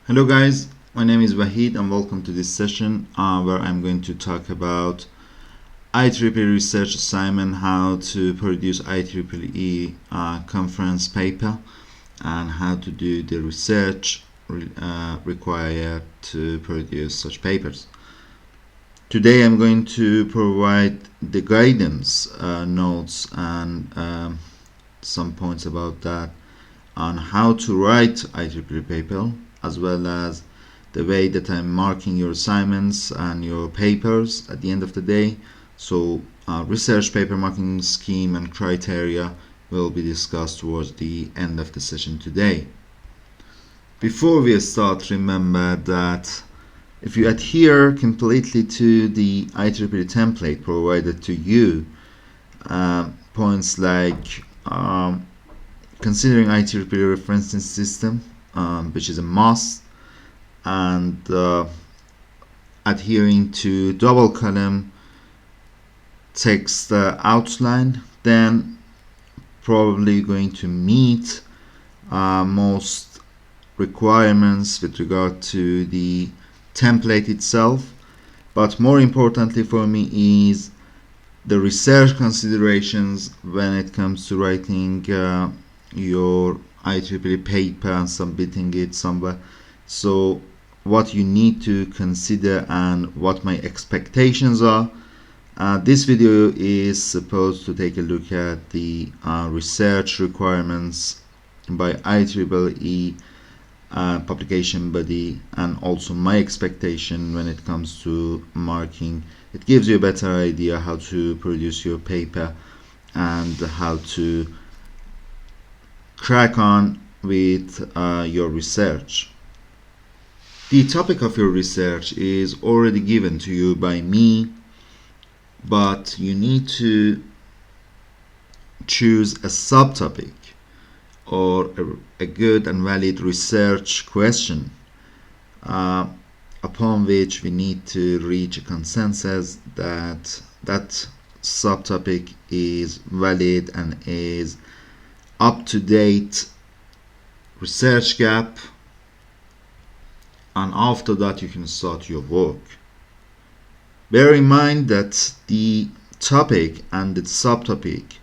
Hello guys, my name is Wahid and welcome to this session where I'm going to talk about IEEE research assignment, how to produce IEEE conference paper and how to do the research required to produce such papers. Today I'm going to provide the guidance notes and some points about that on how to write IEEE paper, as well as the way that I'm marking your assignments and your papers at the end of the day. So research paper marking scheme and criteria will be discussed towards the end of the session today. Before we start, remember that if you adhere completely to the IEEE template provided to you, points like considering IEEE referencing system, which is a must, and adhering to double column text outline, then probably going to meet most requirements with regard to the template itself. But more importantly for me is the research considerations when it comes to writing your IEEE paper and submitting it somewhere. So what you need to consider and what my expectations are. This video is supposed to take a look at the research requirements by IEEE publication body, and also my expectation when it comes to marking. It gives you a better idea how to produce your paper and how to crack on with your research. The topic of your research is already given to you by me, but you need to choose a subtopic or a good and valid research question upon which we need to reach a consensus that that subtopic is valid and is up-to-date research gap, and after that you can start your work. Bear in mind that the topic and the subtopic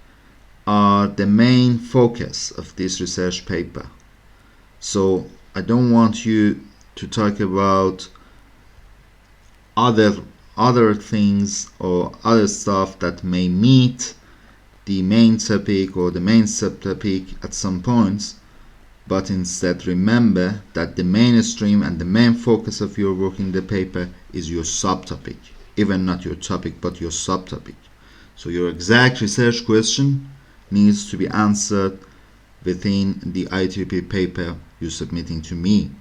are the main focus of this research paper. So I don't want you to talk about other things or other stuff that may meet the main topic or the main subtopic at some points, but instead remember that the mainstream and the main focus of your work in the paper is your subtopic, even not your topic but your subtopic. So your exact research question needs to be answered within the IEEE paper you're submitting to me.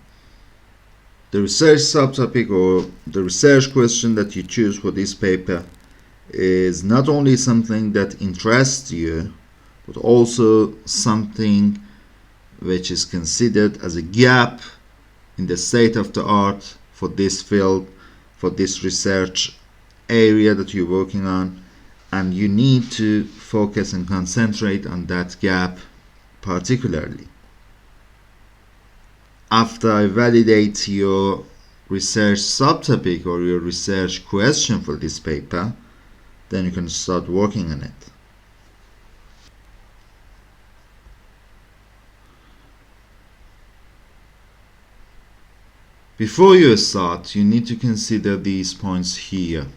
The research subtopic or the research question that you choose for this paper is not only something that interests you, but also something which is considered as a gap in the state of the art for this field, for this research area that you're working on, and you need to focus and concentrate on that gap particularly. After I validate your research subtopic or your research question for this paper, then you can start working on it. Before you start, you need to consider these points here.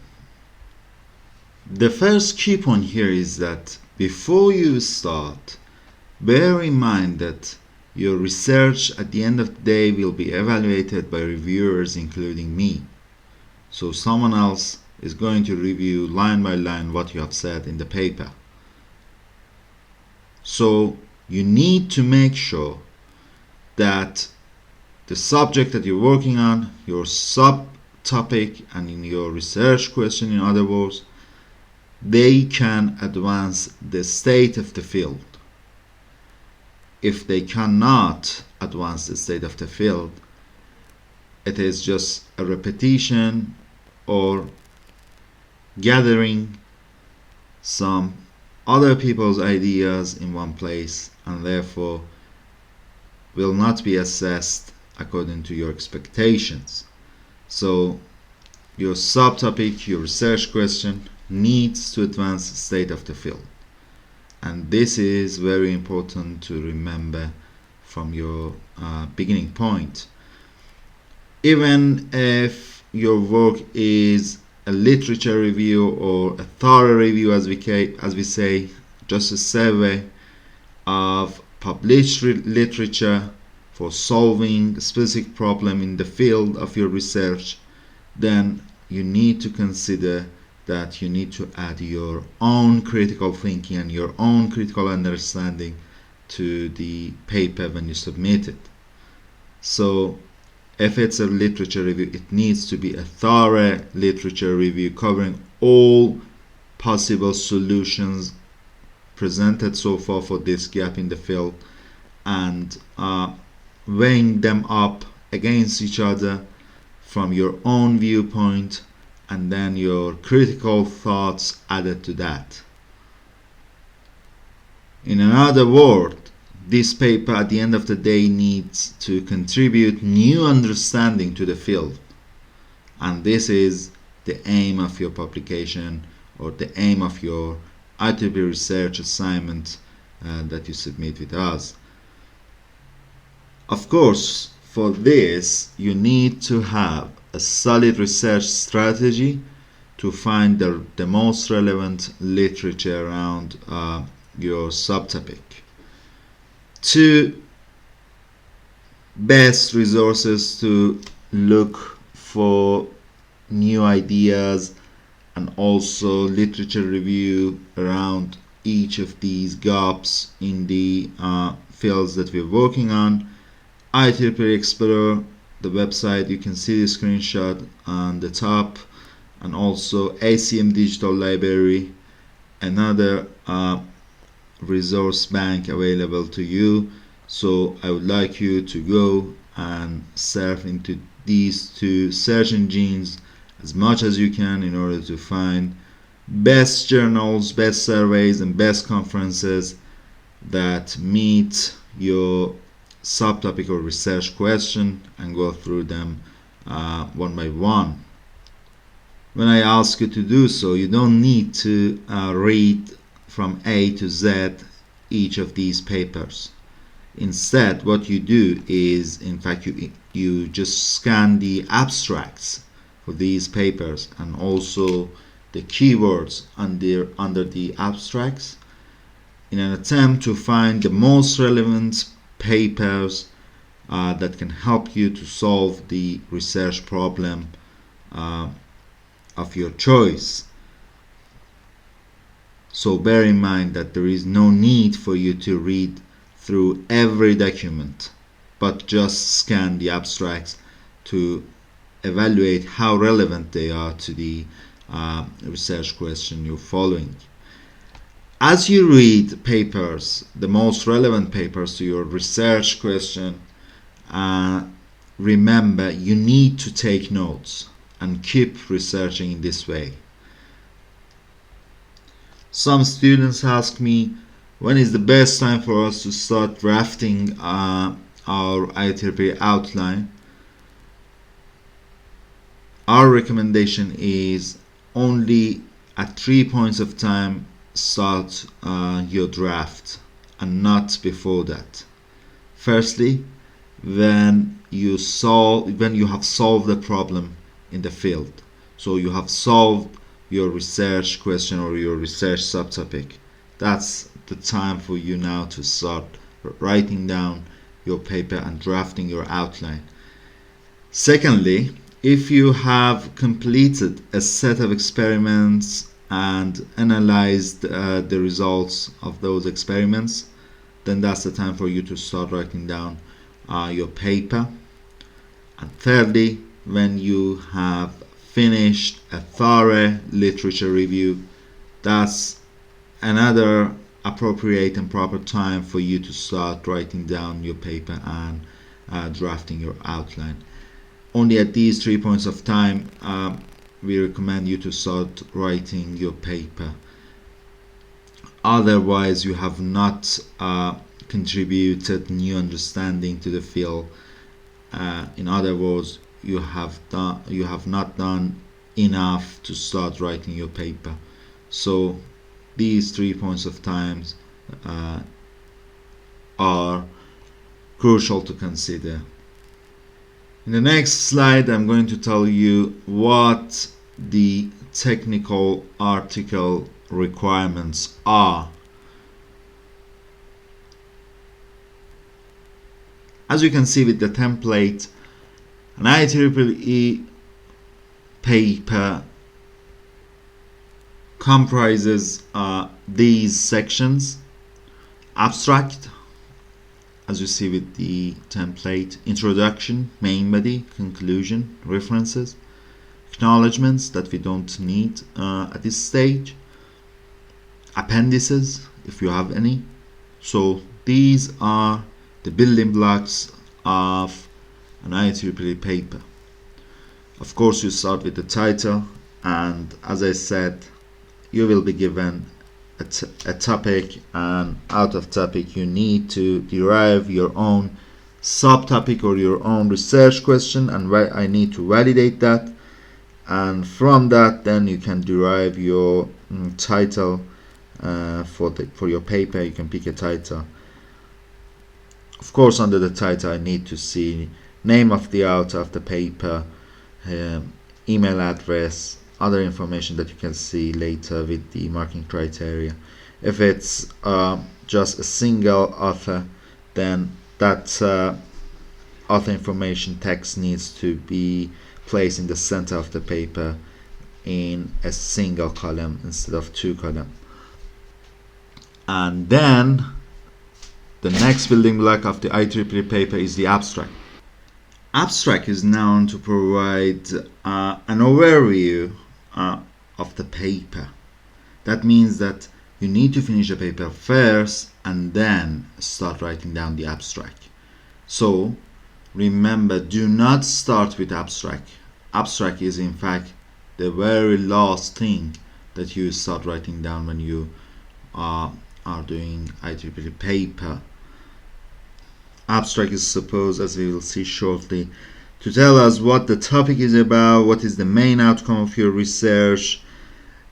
The first key point here is that before you start, bear in mind that your research at the end of the day will be evaluated by reviewers, including me. So someone else is going to review line by line what you have said in the paper. So you need to make sure that the subject that you're working on, your subtopic, and in your research question, in other words, they can advance the state of the field. If they cannot advance the state of the field, it is just a repetition or gathering some other people's ideas in one place, and therefore will not be assessed according to your expectations. So your subtopic, your research question needs to advance the state of the field. And this is very important to remember from your beginning point. Even if your work is a literature review or a thorough review, as we say, just a survey of published literature for solving a specific problem in the field of your research, then you need to consider that you need to add your own critical thinking and your own critical understanding to the paper when you submit it. So if it's a literature review, it needs to be a thorough literature review covering all possible solutions presented so far for this gap in the field, and weighing them up against each other from your own viewpoint, and then your critical thoughts added to that. In another word, this paper at the end of the day needs to contribute new understanding to the field, and this is the aim of your publication or the aim of your IEEE research assignment that you submit with us. Of course, for this you need to have a solid research strategy to find the most relevant literature around your subtopic. Two best resources to look for new ideas and also literature review around each of these gaps in the fields that we're working on. IEEE Explorer, the website, you can see the screenshot on the top, and also ACM Digital Library, another resource bank available to you. So I would like you to go and surf into these two search engines as much as you can in order to find best journals, best surveys, and best conferences that meet your subtopic or research question, and go through them one by one. When I ask you to do so, you don't need to read from A to Z each of these papers. Instead, what you do is, in fact, you just scan the abstracts for these papers and also the keywords under the abstracts in an attempt to find the most relevant papers that can help you to solve the research problem of your choice. So bear in mind that there is no need for you to read through every document, but just scan the abstracts to evaluate how relevant they are to the research question you're following. As you read papers, the most relevant papers to your research question, remember you need to take notes and keep researching in this way. Some students ask me, when is the best time for us to start drafting our IEEE outline? Our recommendation is only at 3 points of time start your draft, and not before that. Firstly, when you have solved the problem in the field, so you have solved your research question or your research subtopic, that's the time for you now to start writing down your paper and drafting your outline. Secondly, if you have completed a set of experiments and analyzed the results of those experiments, then that's the time for you to start writing down your paper. And thirdly, when you have finished a thorough literature review, that's another appropriate and proper time for you to start writing down your paper and drafting your outline. Only at these 3 points of time we recommend you to start writing your paper. Otherwise, you have not contributed new understanding to the field, In other words, you have not done enough to start writing your paper. So these 3 points of times are crucial to consider. In the next slide, I'm going to tell you what the technical article requirements are. As you can see with the template, an IEEE paper comprises these sections: abstract, as you see with the template, introduction, main body, conclusion, references, acknowledgements that we don't need at this stage, appendices if you have any. So these are the building blocks of an IEEE paper. Of course, you start with the title, and as I said, you will be given a topic, and out of topic you need to derive your own subtopic or your own research question, and I need to validate that, and from that then you can derive your title for your paper. You can pick a title. Of course, under the title I need to see name of the author of the paper, email address, other information that you can see later with the marking criteria. If it's just a single author, then that author information text needs to be placed in the center of the paper in a single column instead of 2 columns. And then the next building block of the IEEE paper is the abstract. Abstract is known to provide an overview of the paper. That means that you need to finish the paper first and then start writing down the abstract. So remember, do not start with abstract. Abstract is in fact the very last thing that you start writing down when you are doing IEEE paper. Abstract is supposed, as we will see shortly, to tell us what the topic is about, what is the main outcome of your research.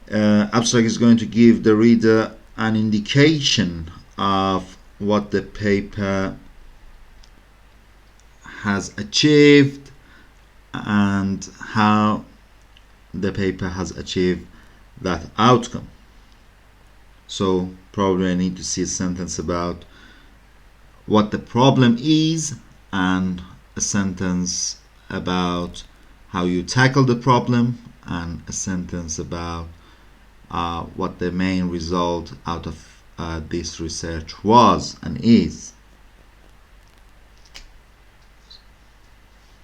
Abstract is going to give the reader an indication of what the paper has achieved and how the paper has achieved that outcome. So probably I need to see a sentence about what the problem is, and a sentence about how you tackle the problem, and a sentence about what the main result out of this research was and is.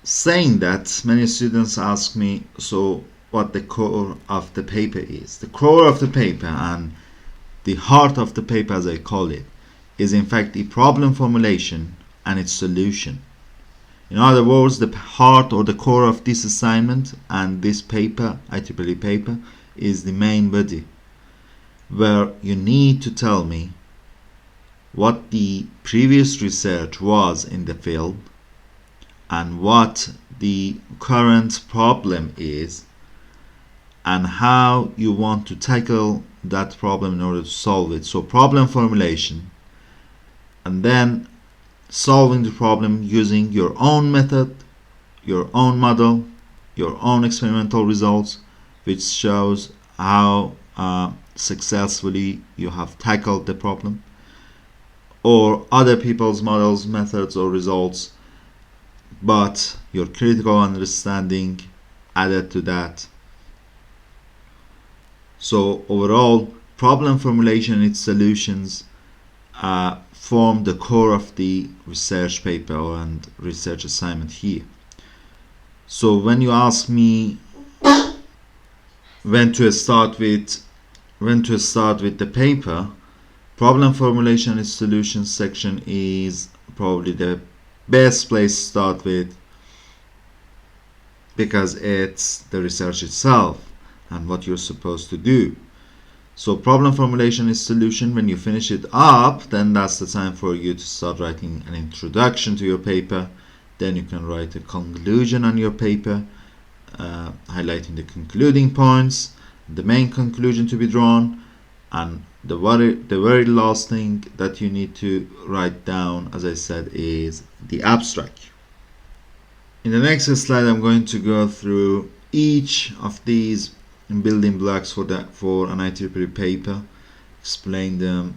Saying that, many students ask me, so what the core of the paper is. The core of the paper, and the heart of the paper as I call it, is in fact the problem formulation and its solution. In other words, the heart or the core of this assignment and this paper, IEEE paper, is the main body, where you need to tell me what the previous research was in the field and what the current problem is and how you want to tackle that problem in order to solve it. So problem formulation, and then solving the problem using your own method, your own model, your own experimental results, which shows how successfully you have tackled the problem, or other people's models, methods, or results, but your critical understanding added to that. So overall, problem formulation and its solutions form the core of the research paper and research assignment here. So when you ask me when to start with the paper, problem formulation and its solutions section is probably the best place to start with, because it's the research itself and what you're supposed to do. So problem formulation is solution. When you finish it up, then that's the time for you to start writing an introduction to your paper, Then you can write a conclusion on your paper, highlighting the concluding points, the main conclusion to be drawn, and the very last thing that you need to write down, as I said, is the abstract. In the next slide, I'm going to go through each of these building blocks for an IEEE paper, explain them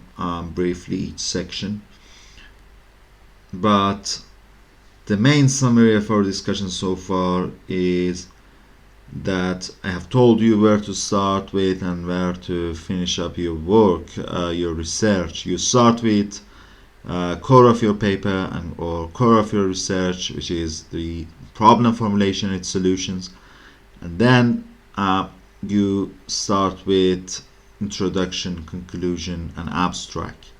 briefly, each section. But the main summary of our discussion so far is that I have told you where to start with and where to finish up your work, your research. You start with core of your paper or core of your research, which is the problem formulation and its solutions, and then you start with introduction, conclusion, and abstract.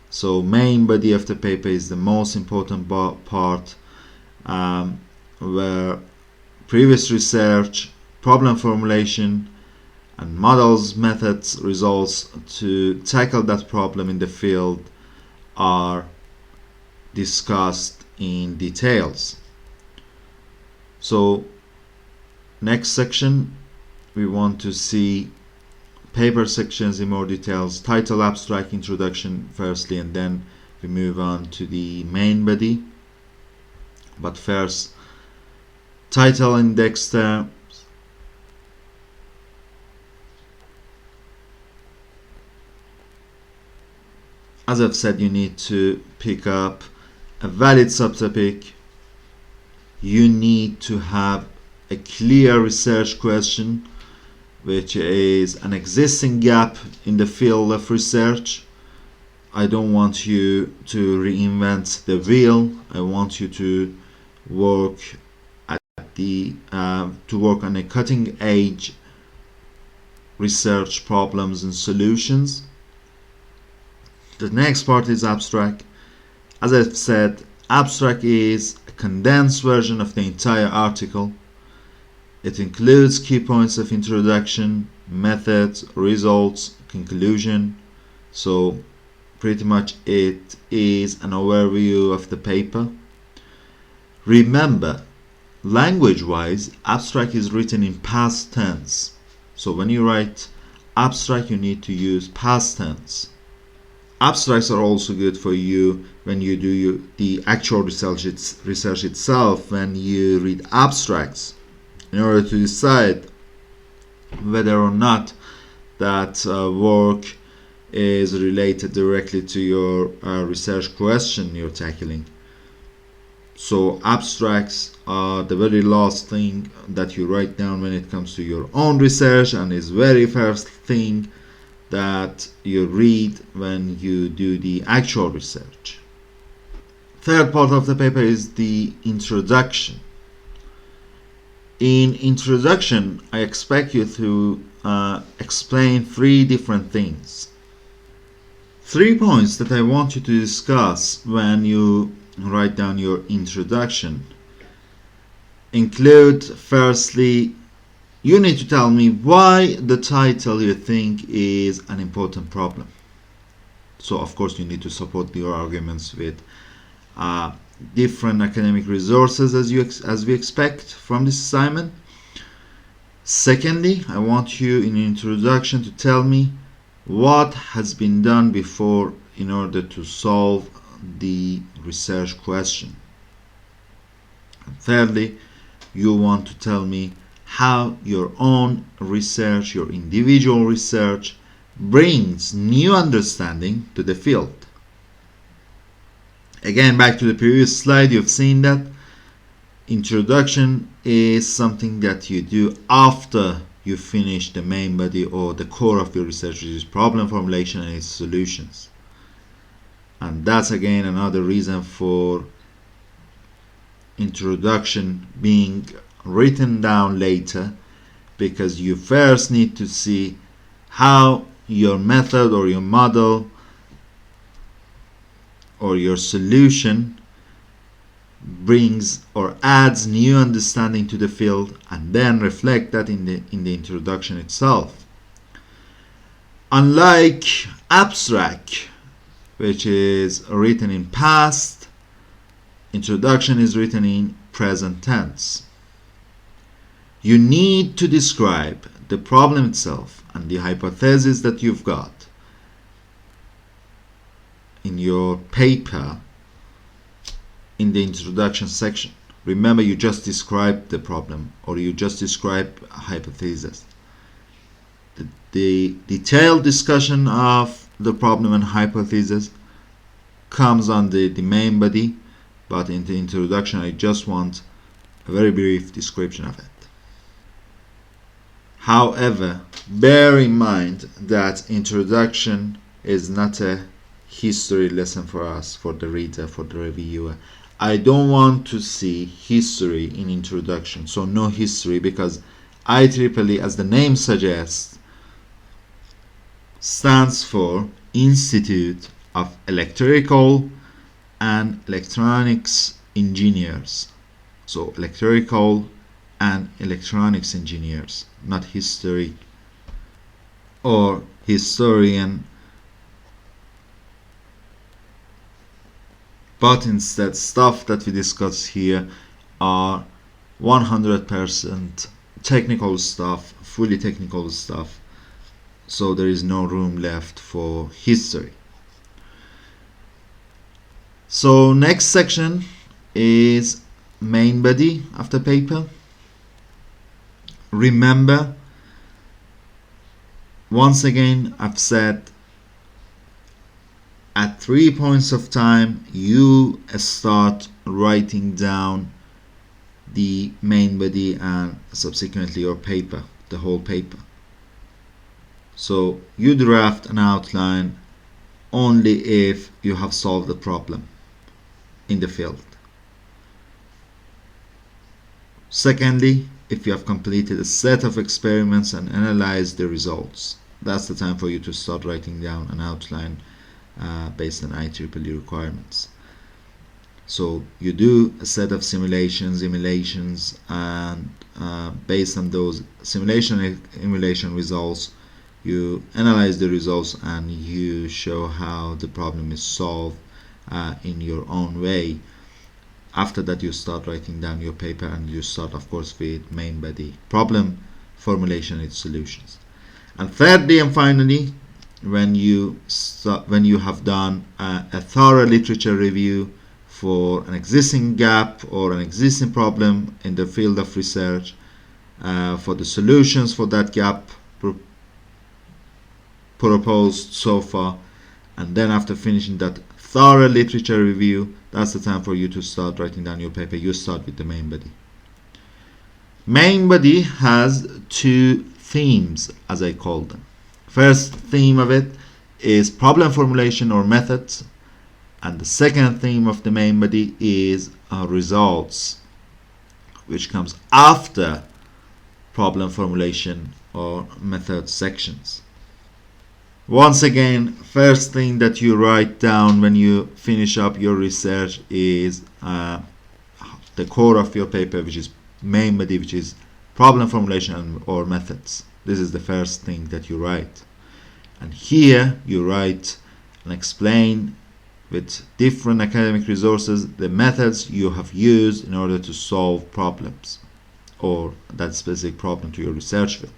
So main body of the paper is the most important part, where previous research, problem formulation, and models, methods, results to tackle that problem in the field are discussed in details. So next section, we want to see paper sections in more details, title, abstract, introduction firstly, and then we move on to the main body. But first, title, index terms, as I've said, you need to pick up a valid subtopic. You need to have a clear research question, which is an existing gap in the field of research. I don't want you to reinvent the wheel. I want you to work on a cutting edge research problems and solutions. The next part is abstract. As I've said, abstract is a condensed version of the entire article. It includes key points of introduction, methods, results, conclusion. So pretty much it is an overview of the paper. Remember, language-wise, abstract is written in past tense. So when you write abstract, you need to use past tense. Abstracts are also good for you when you do the actual research itself, when you read abstracts, in order to decide whether or not that work is related directly to your research question you're tackling. So abstracts are the very last thing that you write down when it comes to your own research, and is very first thing that you read when you do the actual research. Third part of the paper is the introduction. In introduction, I expect you to explain three different things. 3 points that I want you to discuss when you write down your introduction include, firstly, you need to tell me why the title you think is an important problem. So of course you need to support your arguments with different academic resources as we expect from this assignment. Secondly, I want you in your introduction to tell me what has been done before in order to solve the research question. And thirdly, you want to tell me how your own research, your individual research, brings new understanding to the field. Again, back to the previous slide, you've seen that introduction is something that you do after you finish the main body or the core of your research, which is problem formulation and its solutions. And that's again another reason for introduction being written down later, because you first need to see how your method or your model or your solution brings or adds new understanding to the field, and then reflect that in the introduction itself. Unlike abstract, which is written in past, introduction is written in present tense. You need to describe the problem itself and the hypothesis that you've got in your paper in the introduction section. Remember, you just described the problem, or you just described a hypothesis. The detailed discussion of the problem and hypothesis comes on the main body, but in the introduction I just want a very brief description of it. However, bear in mind that introduction is not a history lesson for us, for the reader, for the reviewer. I don't want to see history in introduction, so no history, because IEEE, as the name suggests, stands for Institute of Electrical and Electronics Engineers. So electrical and electronics engineers, not history or historian, but instead stuff that we discuss here are 100% technical stuff, fully technical stuff, so there is no room left for history. So next section is main body of the paper. Remember, once again I've said at 3 points of time you start writing down the main body and subsequently your paper, the whole paper. So you draft an outline only if you have solved the problem in the field. Secondly, if you have completed a set of experiments and analyzed the results, that's the time for you to start writing down an outline based on IEEE requirements. So you do a set of simulations, and based on those simulation results, you analyze the results and you show how the problem is solved in your own way. After that, you start writing down your paper, and you start, of course, with main body, problem, formulation, and solutions. And thirdly and finally, when you have done a thorough literature review for an existing gap or an existing problem in the field of research, for the solutions for that gap proposed so far, and then after finishing that thorough literature review, that's the time for you to start writing down your paper. You start with the main body. Main body has two themes, as I call them. First theme of it is problem formulation or methods, and the second theme of the main body is results, which comes after problem formulation or method sections. Once again, first thing that you write down when you finish up your research is the core of your paper, which is main body, which is problem formulation or methods. This is the first thing that you write. And here you write and explain with different academic resources the methods you have used in order to solve problems or that specific problem to your research field.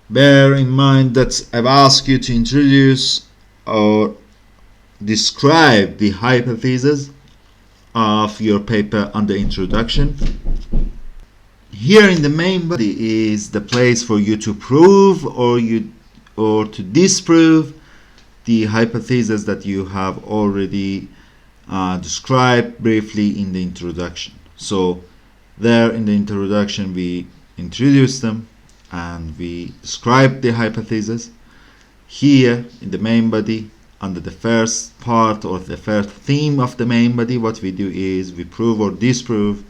Bear in mind that I've asked you to introduce or describe the hypothesis of your paper under introduction. Here in the main body is the place for you to prove or to disprove the hypothesis that you have already described briefly in the introduction. So there in the introduction we introduce them and we describe the hypothesis. Here in the main body, under the first part or the first theme of the main body, what we do is we prove or disprove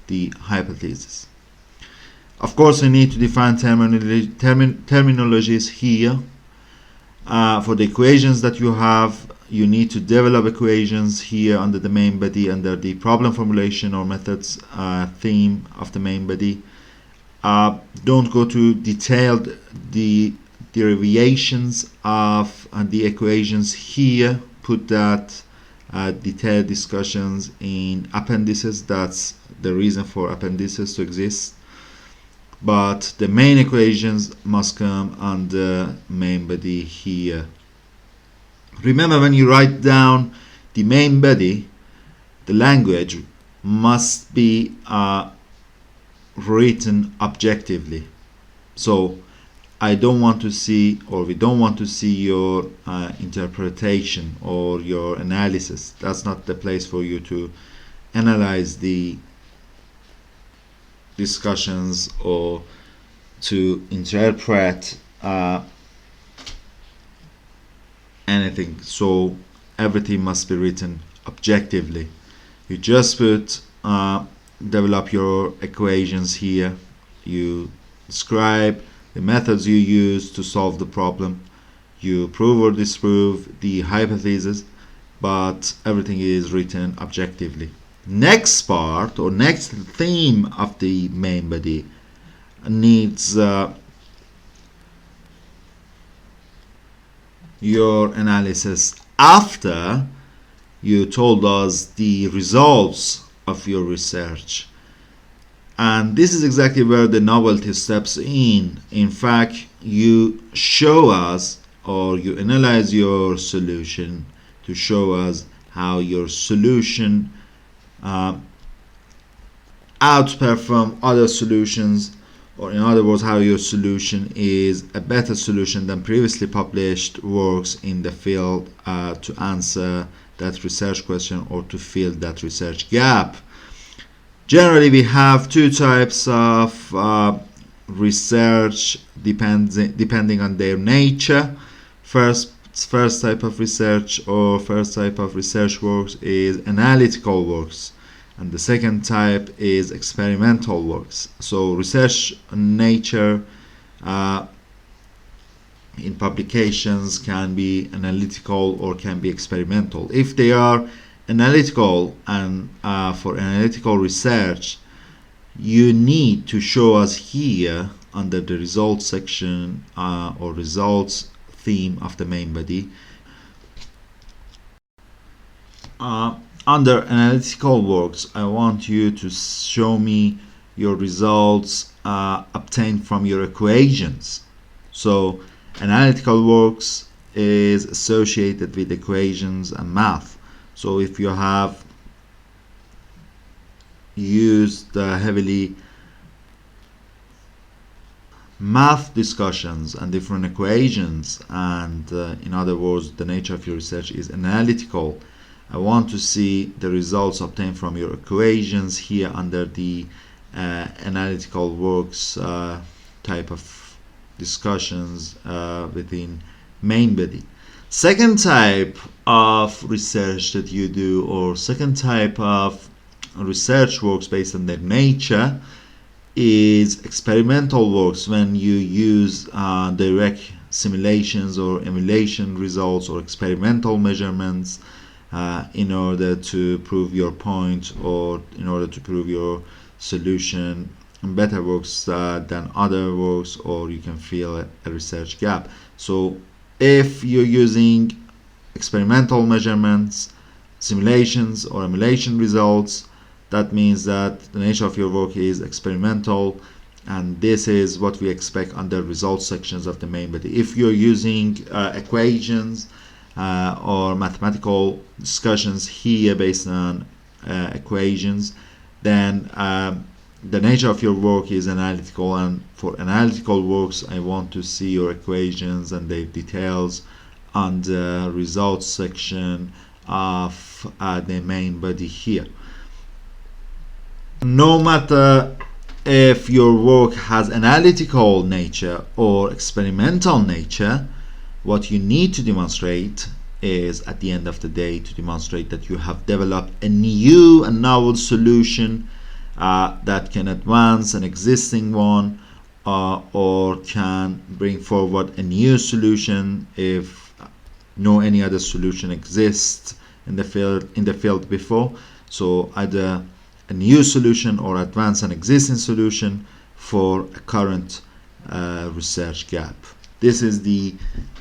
the hypothesis. Of course, we need to define terminologies here. For the equations that you have, you need to develop equations here under the main body, under the problem formulation or methods theme of the main body. Don't go to detailed the derivations of the equations here put that detailed discussions in appendices. That's the reason for appendices to exist. But the main equations must come on the main body here. Remember, when you write down the main body, the language must be written objectively. So I don't want to see, or we don't want to see, your interpretation or your analysis. That's not the place for you to analyze the discussions or to interpret anything. So everything must be written objectively. You just put develop your equations here. You describe the methods you use to solve the problem. You prove or disprove the hypothesis, but everything is written objectively. Next part or next theme of the main body needs your analysis after you told us the results of your research. And this is exactly where the novelty steps in. In fact, you show us, or you analyze your solution to show us how your solution outperform other solutions, or in other words, how your solution is a better solution than previously published works in the field to answer that research question or to fill that research gap. Generally, we have two types of research depending on their nature. First type of research or first type of research works is analytical works, and the second type is experimental works. So research nature in publications can be analytical or can be experimental. If they are analytical, and for analytical research, you need to show us here under the results section or results theme of the main body. Under analytical works, I want you to show me your results obtained from your equations. So analytical works is associated with equations and math. So if you have used heavily math discussions and different equations, and in other words, the nature of your research is analytical, I want to see the results obtained from your equations here under the analytical works type of discussions within main body. Second type of research that you do, or second type of research works based on their nature, is experimental works, when you use direct simulations or emulation results or experimental measurements in order to prove your point or in order to prove your solution better works than other works, or you can fill a research gap. So if you're using experimental measurements, simulations, or emulation results, that means that the nature of your work is experimental, and this is what we expect under results sections of the main body. If you're using equations or mathematical discussions here based on equations, then the nature of your work is analytical, and for analytical works I want to see your equations and their details on the results section of the main body here. No matter if your work has analytical nature or experimental nature, what you need to demonstrate is, at the end of the day, to demonstrate that you have developed a new and novel solution that can advance an existing one or can bring forward a new solution if no any other solution exists in the field before. So either a new solution or advance an existing solution for a current research gap. This is the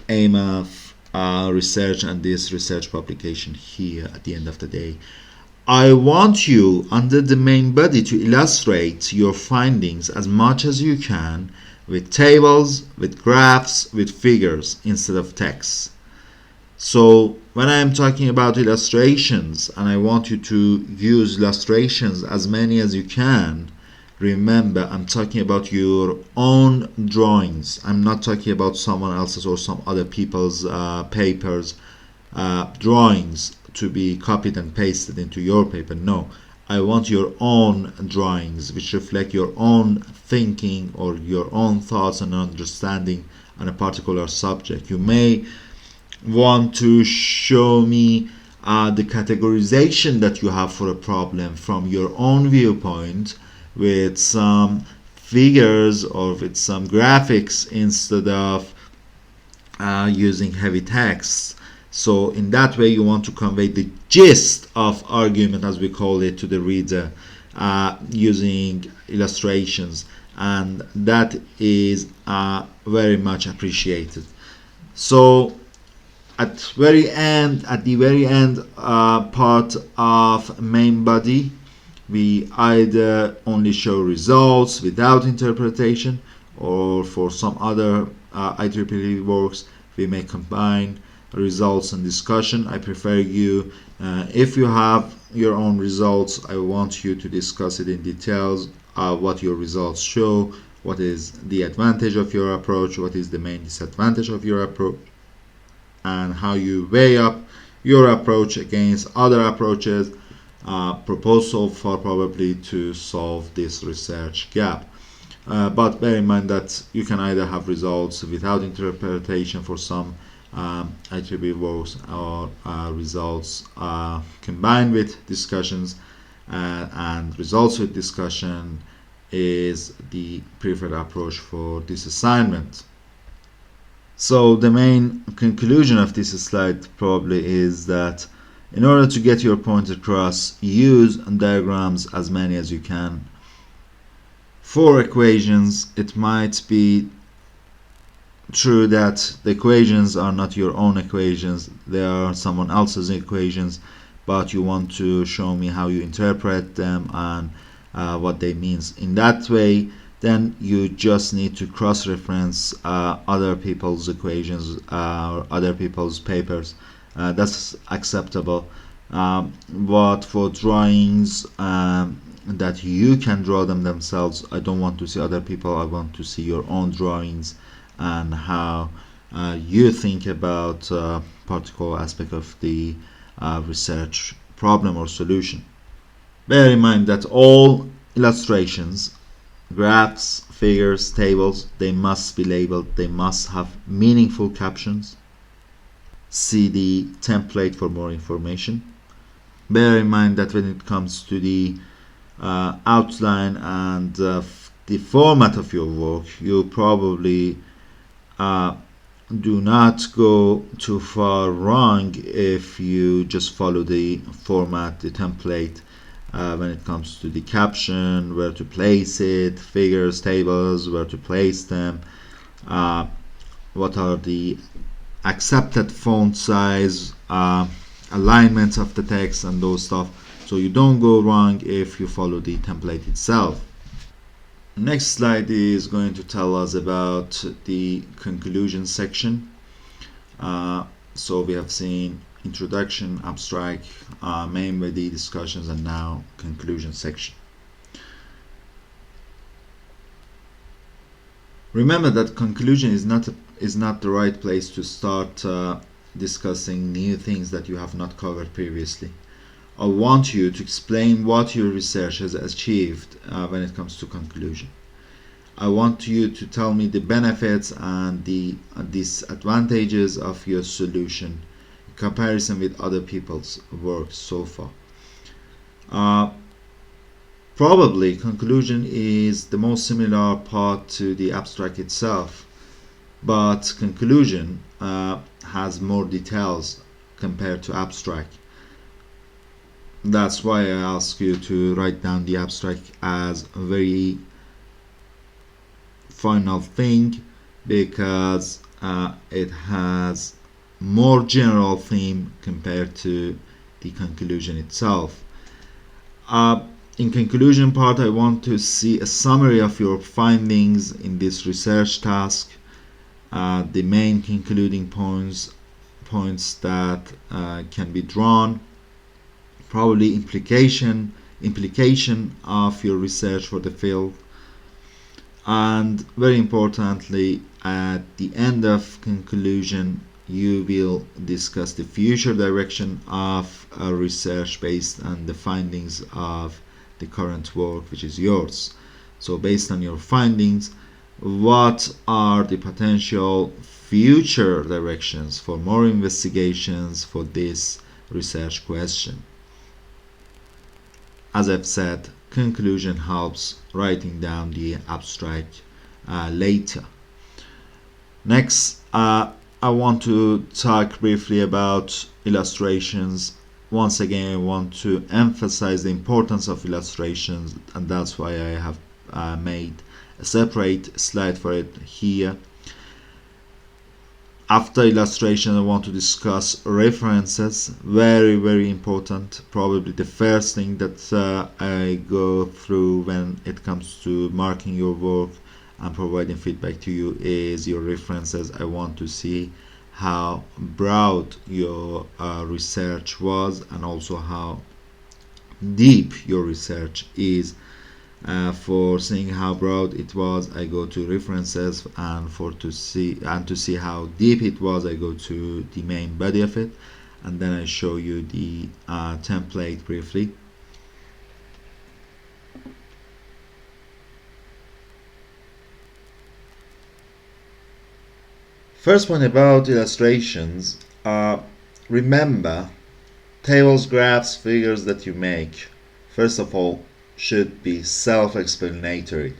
aim of research and this research publication here at the end of the day. I want you under the main body to illustrate your findings as much as you can with tables, with graphs, with figures instead of text. So when I am talking about illustrations and I want you to use illustrations as many as you can, remember I'm talking about your own drawings. I'm not talking about someone else's or some other people's papers, drawings to be copied and pasted into your paper. No, I want your own drawings which reflect your own thinking or your own thoughts and understanding on a particular subject. You may want to show me the categorization that you have for a problem from your own viewpoint with some figures or with some graphics instead of using heavy text. So in that way you want to convey the gist of argument, as we call it, to the reader using illustrations, and that is very much appreciated. So at the very end part of main body, we either only show results without interpretation, or for some other IEEE works we may combine results and discussion. I prefer you, if you have your own results, I want you to discuss it in details, what your results show, what is the advantage of your approach, what is the main disadvantage of your approach, and how you weigh up your approach against other approaches proposed so far, probably to solve this research gap. But bear in mind that you can either have results without interpretation for some IEEE works, or results combined with discussions, and results with discussion is the preferred approach for this assignment. So the main conclusion of this slide probably is that in order to get your point across, use diagrams as many as you can. For equations, it might be true that the equations are not your own equations, they are someone else's equations, but you want to show me how you interpret them and what they mean. In that way, then you just need to cross-reference other people's equations or other people's papers. That's acceptable. But for drawings that you can draw them themselves, I don't want to see other people, I want to see your own drawings and how you think about a particular aspect of the research problem or solution. Bear in mind that all illustrations, graphs, figures, tables, they must be labeled, they must have meaningful captions. See the template for more information. Bear in mind that when it comes to the outline and the format of your work, you probably do not go too far wrong if you just follow the format, the template, when it comes to the caption, where to place it, figures, tables, where to place them, what are the accepted font size, alignments of the text and those stuff. So you don't go wrong if you follow the template itself. Next slide is going to tell us about the conclusion section. So we have seen introduction, abstract, main body, discussions, and now conclusion section. Remember that conclusion is not the right place to start discussing new things that you have not covered previously. I want you to explain what your research has achieved when it comes to conclusion. I want you to tell me the benefits and the disadvantages of your solution in comparison with other people's work so far. Probably conclusion is the most similar part to the abstract itself, but conclusion has more details compared to abstract. That's why I ask you to write down the abstract as a very final thing, because it has more general theme compared to the conclusion itself. In conclusion part, I want to see a summary of your findings in this research task, the main concluding points that can be drawn, probably implication of your research for the field, and very importantly, at the end of conclusion, you will discuss the future direction of research based on the findings of the current work, which is yours. So based on your findings, what are the potential future directions for more investigations for this research question? As I've said, conclusion helps writing down the abstract later. Next, I want to talk briefly about illustrations. Once again, I want to emphasize the importance of illustrations, and that's why I have made a separate slide for it here. After illustration, I want to discuss references. Very important. Probably the first thing that I go through when it comes to marking your work and providing feedback to you is your references. I want to see how broad your research was and also how deep your research is. For seeing how broad it was, I go to references, and to see how deep it was, I go to the main body of it, and then I show you the template briefly. First one about illustrations. Remember, tables, graphs, figures that you make, first of all, should be self-explanatory.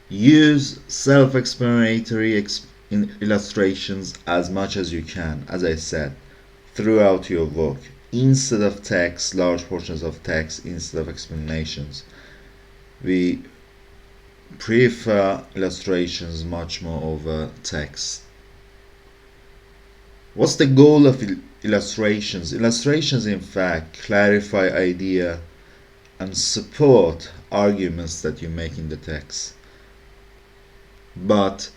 Use self-explanatory illustrations as much as you can, as I said, throughout your work, instead of text, large portions of text, instead of explanations. We prefer illustrations much more over text. What's the goal of illustrations? Illustrations, in fact, clarify idea and support arguments that you make in the text, but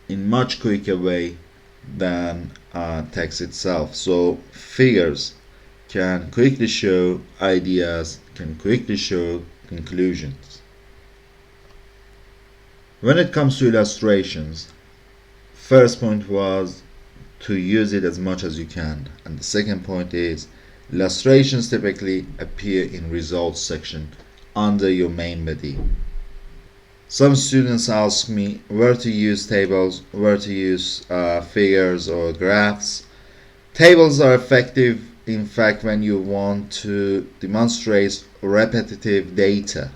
in much quicker way than text itself. So figures can quickly show ideas, can quickly show conclusions. When it comes to illustrations, first point was to use it as much as you can, and the second point is illustrations typically appear in results section under your main body. Some students ask me where to use tables, where to use figures or graphs. Tables are effective, in fact, when you want to demonstrate repetitive data,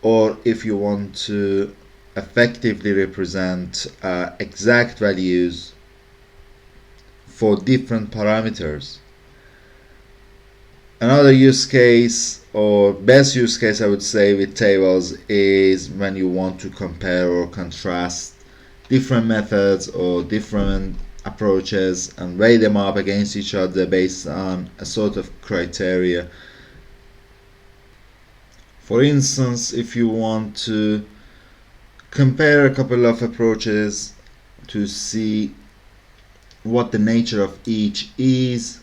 or if you want to effectively represent exact values for different parameters. Another use case, or best use case I would say, with tables is when you want to compare or contrast different methods or different approaches and weigh them up against each other based on a sort of criteria. For instance, if you want to compare a couple of approaches to see what the nature of each is,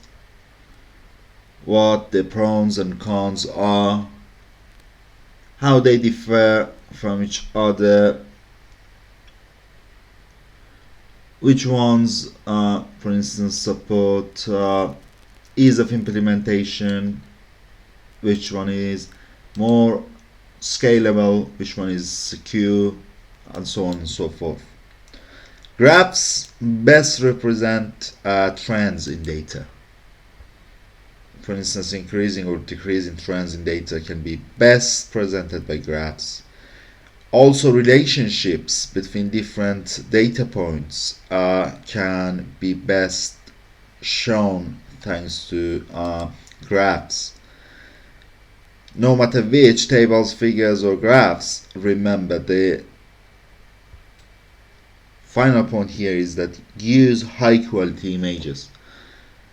what the pros and cons are, how they differ from each other, which ones, for instance, support ease of implementation, which one is more scalable, which one is secure, and so on and so forth. Graphs best represent trends in data. For instance, increasing or decreasing trends in data can be best presented by graphs. Also, relationships between different data points can be best shown thanks to graphs. no matter which tables, figures, or graphs. Remember, the final point here is that use high quality images.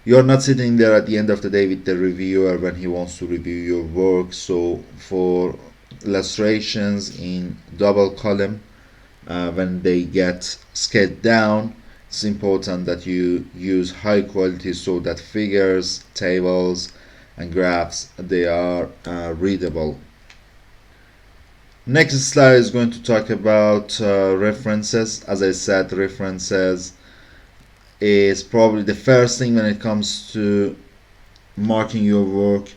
You're not sitting there at the end of the day with the reviewer when he wants to review your work. So for illustrations in double column, when they get scaled down, it's important that you use high quality so that figures, tables, and graphs, they are readable. Next slide is going to talk about references. As I said, references is probably the first thing when it comes to marking your work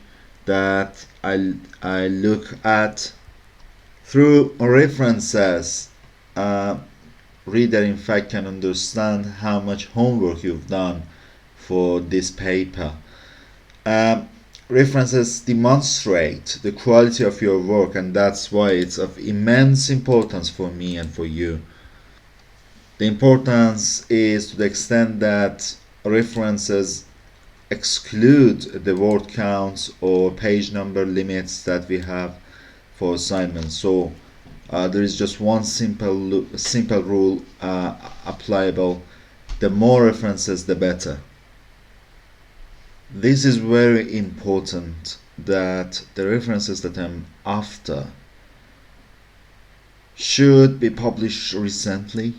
that I look at. Through references, reader in fact can understand how much homework you've done for this paper. References demonstrate the quality of your work, and that's why it's of immense importance for me and for you. The importance is to the extent that references exclude the word counts or page number limits that we have for assignments. So there is just one simple rule applicable: the more references, the better. This is very important, that the references that I'm after should be published recently.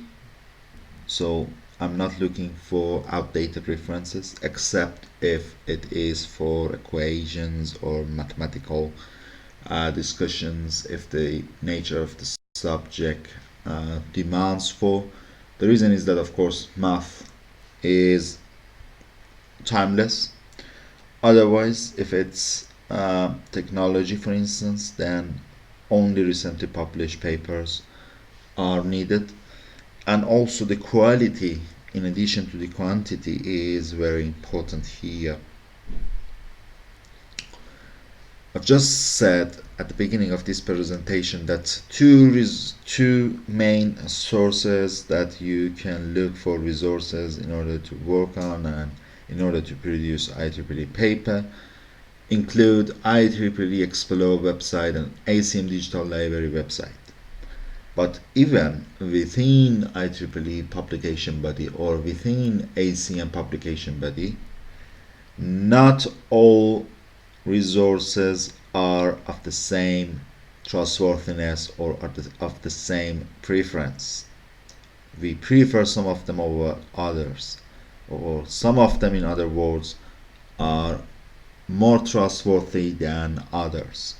So I'm not looking for outdated references, except if it is for equations or mathematical discussions, if the nature of the subject demands for. The reason is that, of course, math is timeless. Otherwise, if it's technology, for instance, then only recently published papers are needed. And also the quality, in addition to the quantity, is very important here. I've just said at the beginning of this presentation that two main sources that you can look for resources in order to work on and in order to produce IEEE paper include IEEE Explorer website and ACM Digital Library website. But even within IEEE publication body or within ACM publication body, not all resources are of the same trustworthiness or of the same preference. We prefer some of them over others, or some of them, in other words, are more trustworthy than others.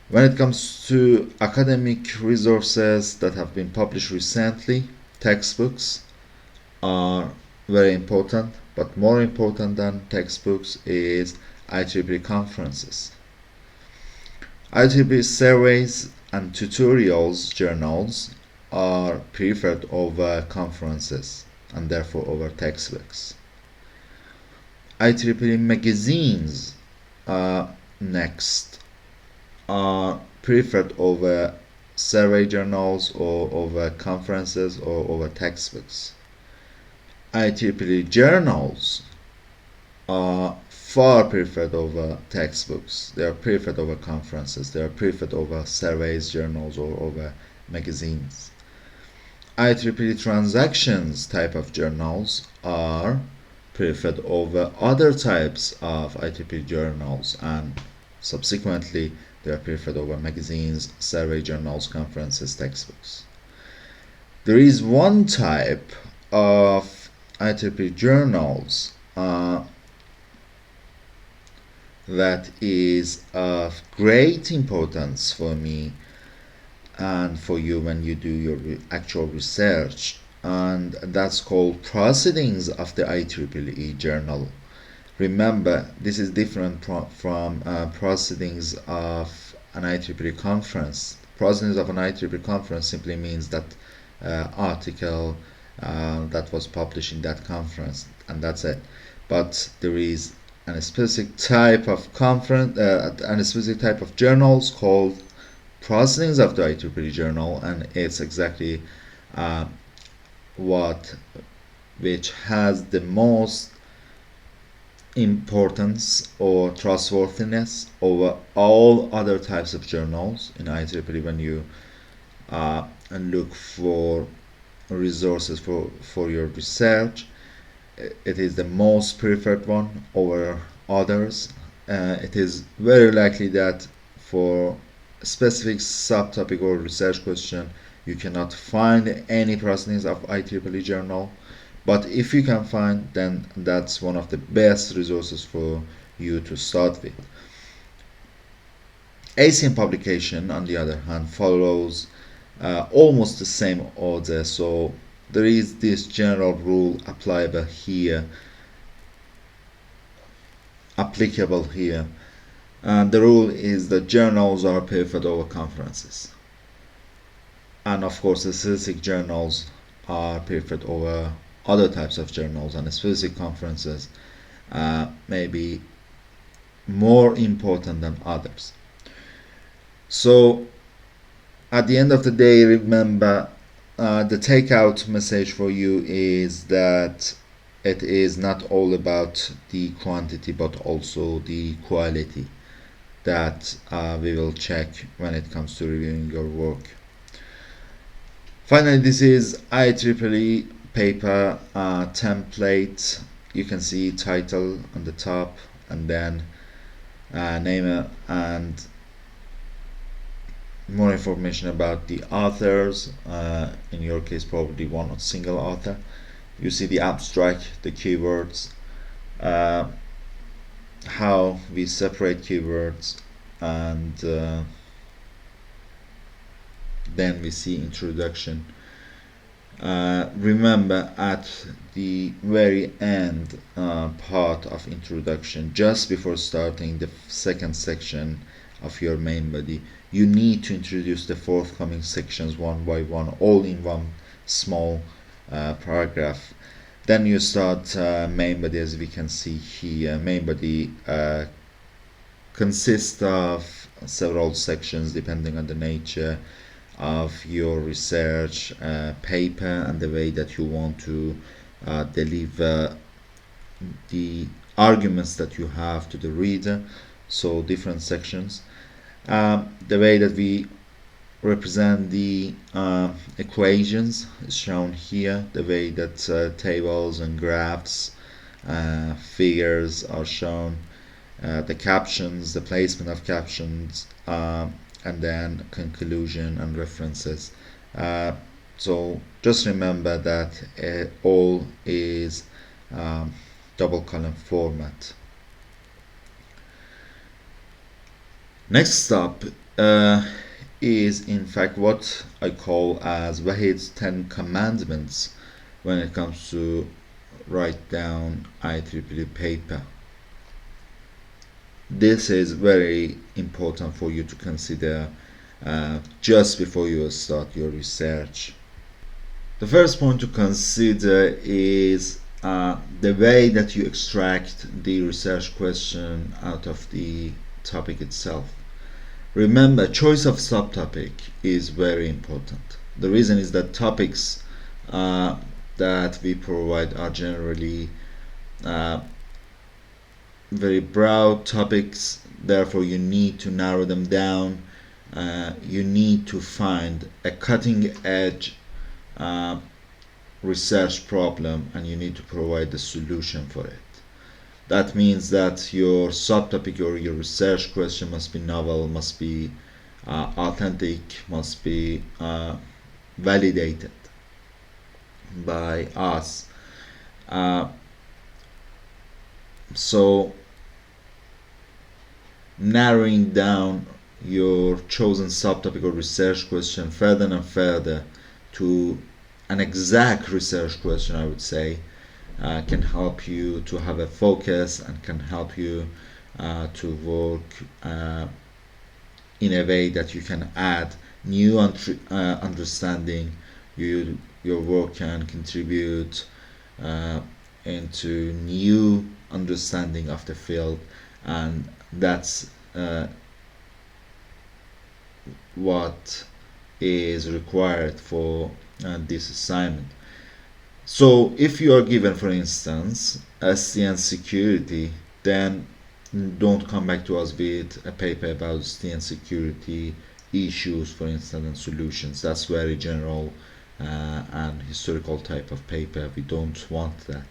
When it comes to academic resources that have been published recently, textbooks are very important, but more important than textbooks is IEEE conferences. IEEE surveys and tutorials journals are preferred over conferences and therefore over textbooks. IEEE magazines next are preferred over survey journals or over conferences or over textbooks. IEEE journals are far preferred over textbooks. They are preferred over conferences. They are preferred over surveys, journals, or over magazines. IEEE transactions type of journals are preferred over other types of IEEE journals, and subsequently they are preferred over magazines, survey journals, conferences, textbooks. There is one type of IEEE journals that is of great importance for me and for you when you do your actual research, and that's called Proceedings of the IEEE Journal. Remember, this is different from Proceedings of an IEEE conference. Proceedings of an IEEE conference simply means that article that was published in that conference, and that's it. But there is a specific type of conference and a specific type of journals called Proceedings of the IEEE Journal, and it's exactly which has the most importance or trustworthiness over all other types of journals in IEEE when you look for resources for your research. It is the most preferred one over others. It is very likely that for a specific subtopic or research question you cannot find any precedence of IEEE journal, but if you can find, then that's one of the best resources for you to start with. ASEAN publication, on the other hand, follows almost the same order, so there is this general rule applicable here, and the rule is that journals are preferred over conferences, and of course the specific journals are preferred over other types of journals, and specific conferences may be more important than others. So at the end of the day, remember, the takeout message for you is that it is not all about the quantity but also the quality that we will check when it comes to reviewing your work. Finally, this is IEEE paper template. You can see title on the top, and then name and more information about the authors, in your case probably one single author. You see the abstract, the keywords, how we separate keywords, and then we see introduction. Remember, at the very end part of introduction, just before starting the second section of your main body, you need to introduce the forthcoming sections one by one, all in one small paragraph. Then you start main body. As we can see here, main body consists of several sections depending on the nature of your research paper and the way that you want to deliver the arguments that you have to the reader. So different sections. The way that we represent the equations is shown here. The way that tables and graphs, figures are shown. The captions, the placement of captions, and then conclusion and references. So just remember that all is double column format. Next up is in fact what I call as Wahid's 10 commandments when it comes to write down IEEE paper. This is very important for you to consider just before you start your research. The first point to consider is the way that you extract the research question out of the topic itself. Remember, choice of subtopic is very important. The reason is that topics that we provide are generally very broad topics, therefore you need to narrow them down. You need to find a cutting edge research problem, and you need to provide the solution for it. That means that your subtopic or your research question must be novel, must be authentic, must be validated by us. So narrowing down your chosen subtopic or research question further and further to an exact research question, I would say, can help you to have a focus and can help you to work in a way that you can add new understanding. Your work can contribute into new understanding of the field, and that's what is required for this assignment. So if you are given, for instance, SCN security then don't come back to us with a paper about safety and security issues, for instance, and solutions. That's very general and historical type of paper. We don't want that.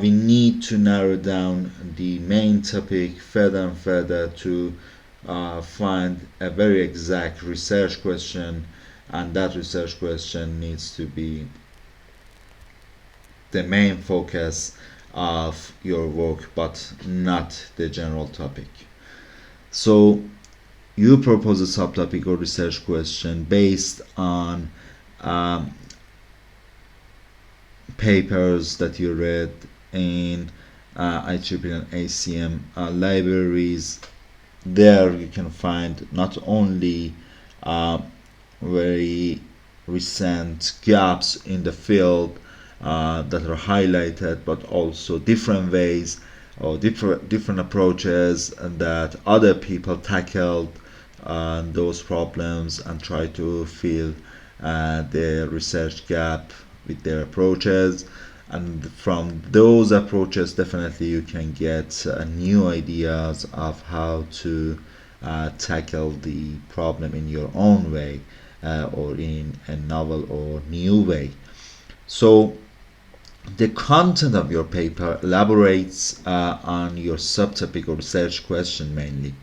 We need to narrow down the main topic further and further to find a very exact research question, and that research question needs to be the main focus of your work, but not the general topic. So you propose a subtopic or research question based on papers that you read in IEEE and ACM libraries. There you can find not only very recent gaps in the field that are highlighted, but also different ways or different approaches that other people tackled those problems and try to fill the research gap with their approaches. And from those approaches, definitely you can get new ideas of how to tackle the problem in your own way or in a novel or new way. So the content of your paper elaborates on your subtopic or research question mainly.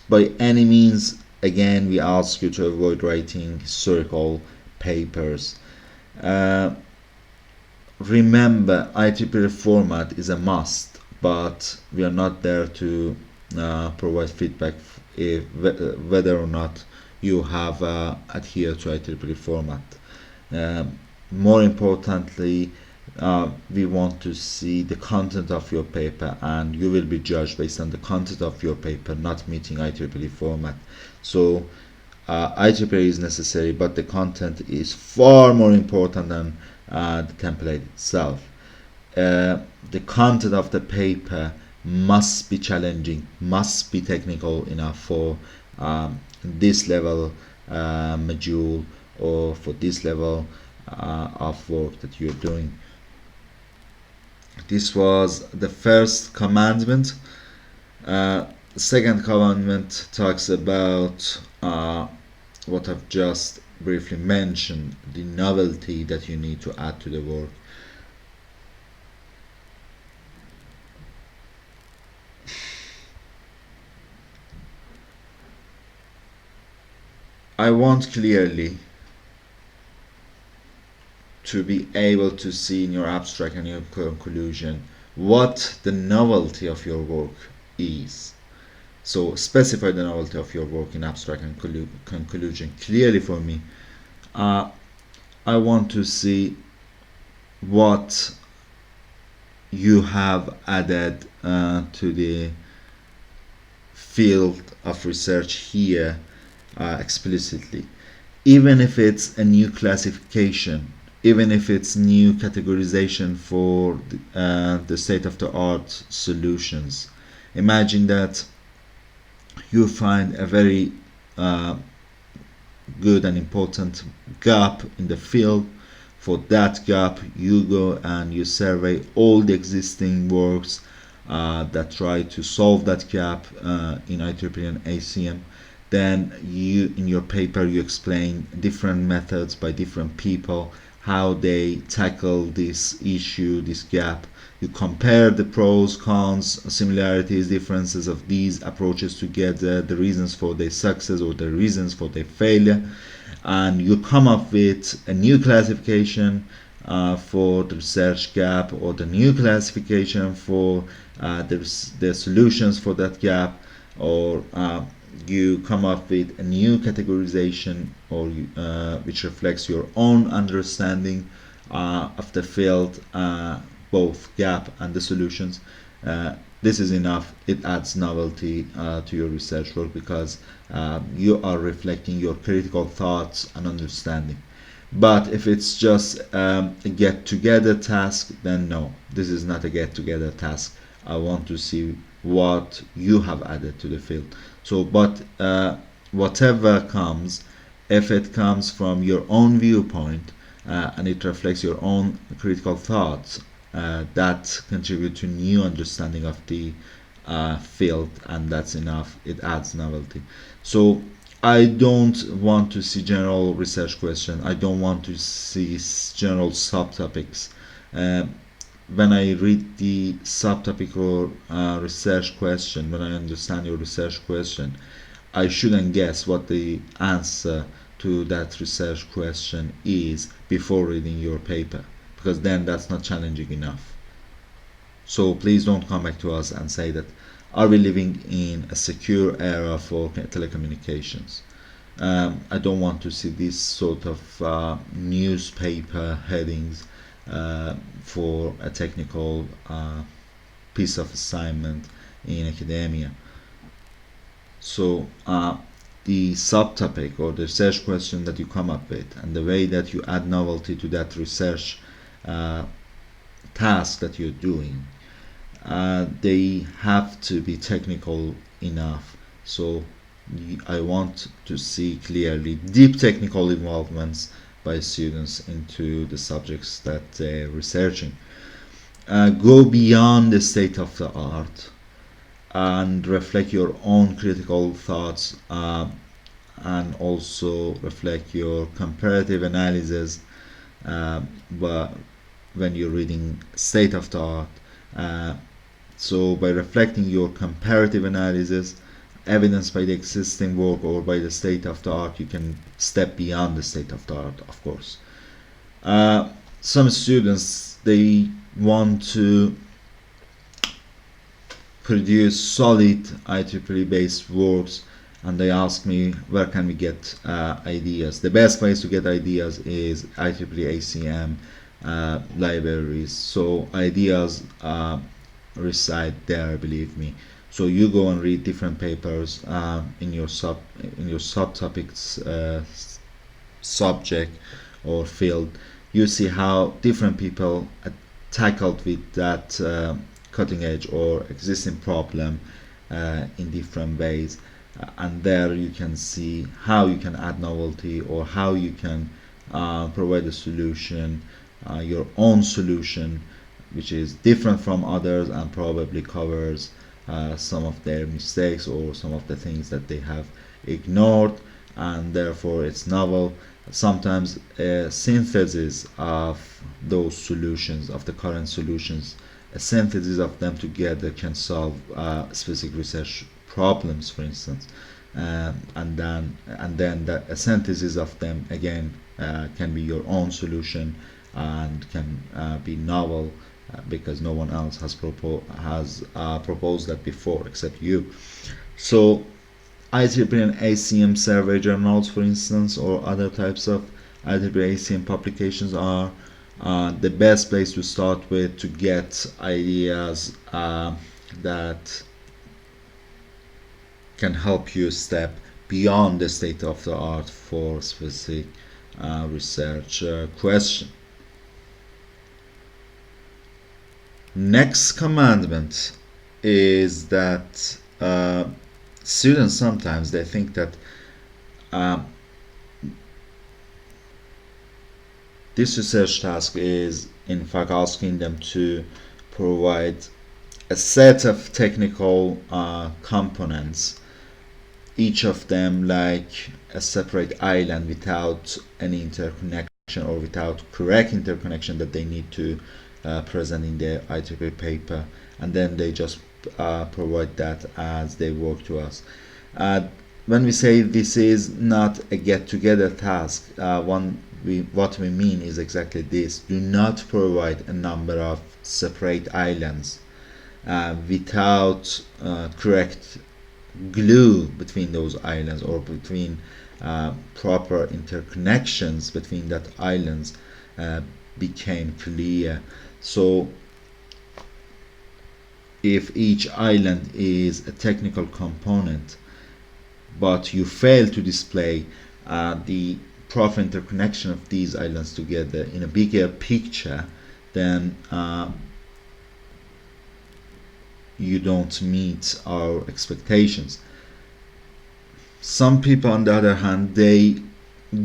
By any means, again, we ask you to avoid writing historical papers. Remember, IEEE format is a must, but we are not there to provide feedback if whether or not you have adhered to IEEE format. More importantly, we want to see the content of your paper, and you will be judged based on the content of your paper, not meeting IEEE format. So IEEE is necessary, but the content is far more important than the template itself. The content of the paper must be challenging, must be technical enough for this level module or for this level of work that you're doing. This was the first commandment. Second commandment talks about what I've just briefly mentioned, the novelty that you need to add to the work. I want clearly to be able to see in your abstract and your conclusion what the novelty of your work is. So specify the novelty of your work in abstract and conclusion clearly for me. I want to see what you have added to the field of research here explicitly. Even if it's a new classification, even if it's new categorization for the state-of-the-art solutions. Imagine that you find a very good and important gap in the field. For that gap, you go and you survey all the existing works that try to solve that gap in IEEE and ACM. Then you, in your paper, you explain different methods by different people, how they tackle this issue, this gap. You compare the pros, cons, similarities, differences of these approaches together, the reasons for their success or the reasons for their failure, and you come up with a new classification for the research gap, or the new classification for the solutions for that gap, or you come up with a new categorization or which reflects your own understanding of the field, both gap and the solutions. This is enough. It adds novelty to your research work because you are reflecting your critical thoughts and understanding. But if it's just a get-together task, then no, this is not a get-together task. I want to see what you have added to the field. So, but whatever comes, if it comes from your own viewpoint and it reflects your own critical thoughts, that contribute to new understanding of the field, and that's enough. It adds novelty. So I don't want to see general research question. I don't want to see general subtopics. When I read the subtopic or research question, when I understand your research question, I shouldn't guess what the answer to that research question is before reading your paper, because then that's not challenging enough. So please don't come back to us and say that, are we living in a secure era for telecommunications? I don't want to see this sort of newspaper headings for a technical piece of assignment in academia. So the subtopic or the research question that you come up with and the way that you add novelty to that research task that you're doing, they have to be technical enough. So I want to see clearly deep technical involvements by students into the subjects that they're researching. Go beyond the state of the art and reflect your own critical thoughts, and also reflect your comparative analysis but when you're reading state of the art. So by reflecting your comparative analysis, evidence by the existing work or by the state of the art, you can step beyond the state of the art, of course. Some students, they want to produce solid IEEE based works, and they ask me, where can we get ideas? The best place to get ideas is IEEE ACM libraries. So ideas reside there, believe me. So you go and read different papers in your subtopics subject or field. You see how different people tackled with that cutting edge or existing problem in different ways, and there you can see how you can add novelty or how you can provide a solution, your own solution, which is different from others and probably covers some of their mistakes or some of the things that they have ignored, and therefore it's novel. Sometimes a synthesis of those solutions, of the current solutions, a synthesis of them together can solve specific research problems, for instance, and then a synthesis of them again can be your own solution and can be novel because no one else has proposed that before except you. So IEEE and ACM survey journals, for instance, or other types of IEEE ACM publications are the best place to start with to get ideas that can help you step beyond the state of the art for specific research question. Next commandment is that students sometimes they think that this research task is in fact asking them to provide a set of technical components, each of them like a separate island without any interconnection or without correct interconnection that they need to present in their IEEE paper, and then they just provide that as they work to us. When we say this is not a get-together task, what we mean is exactly this. Do not provide a number of separate islands without correct glue between those islands or between proper interconnections between that islands became clear. So if each island is a technical component but you fail to display the proper interconnection of these islands together in a bigger picture, then you don't meet our expectations. Some people, on the other hand, they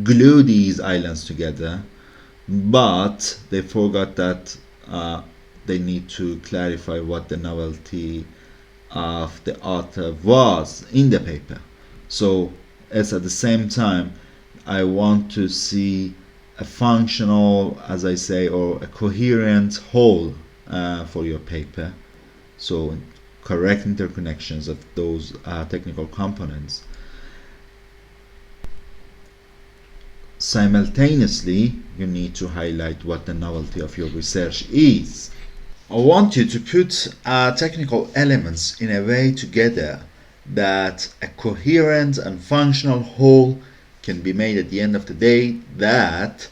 glue these islands together, but they forgot that they need to clarify what the novelty of the author was in the paper. So as at the same time I want to see a functional, as I say, or a coherent whole for your paper. So correct interconnections of those technical components. Simultaneously, you need to highlight what the novelty of your research is. I want you to put technical elements in a way together that a coherent and functional whole can be made at the end of the day that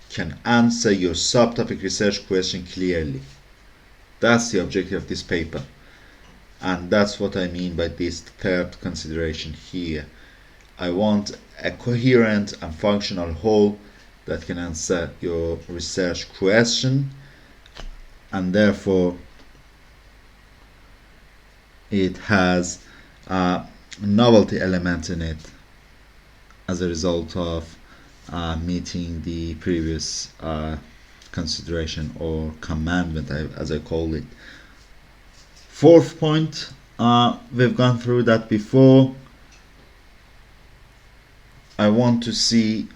can answer your subtopic research question clearly. That's the objective of this paper. And that's what I mean by this third consideration here. I want a coherent and functional whole that can answer your research question, and therefore it has a novelty element in it as a result of meeting the previous consideration or commandment, as I call it. Fourth point, we've gone through that before. I want to see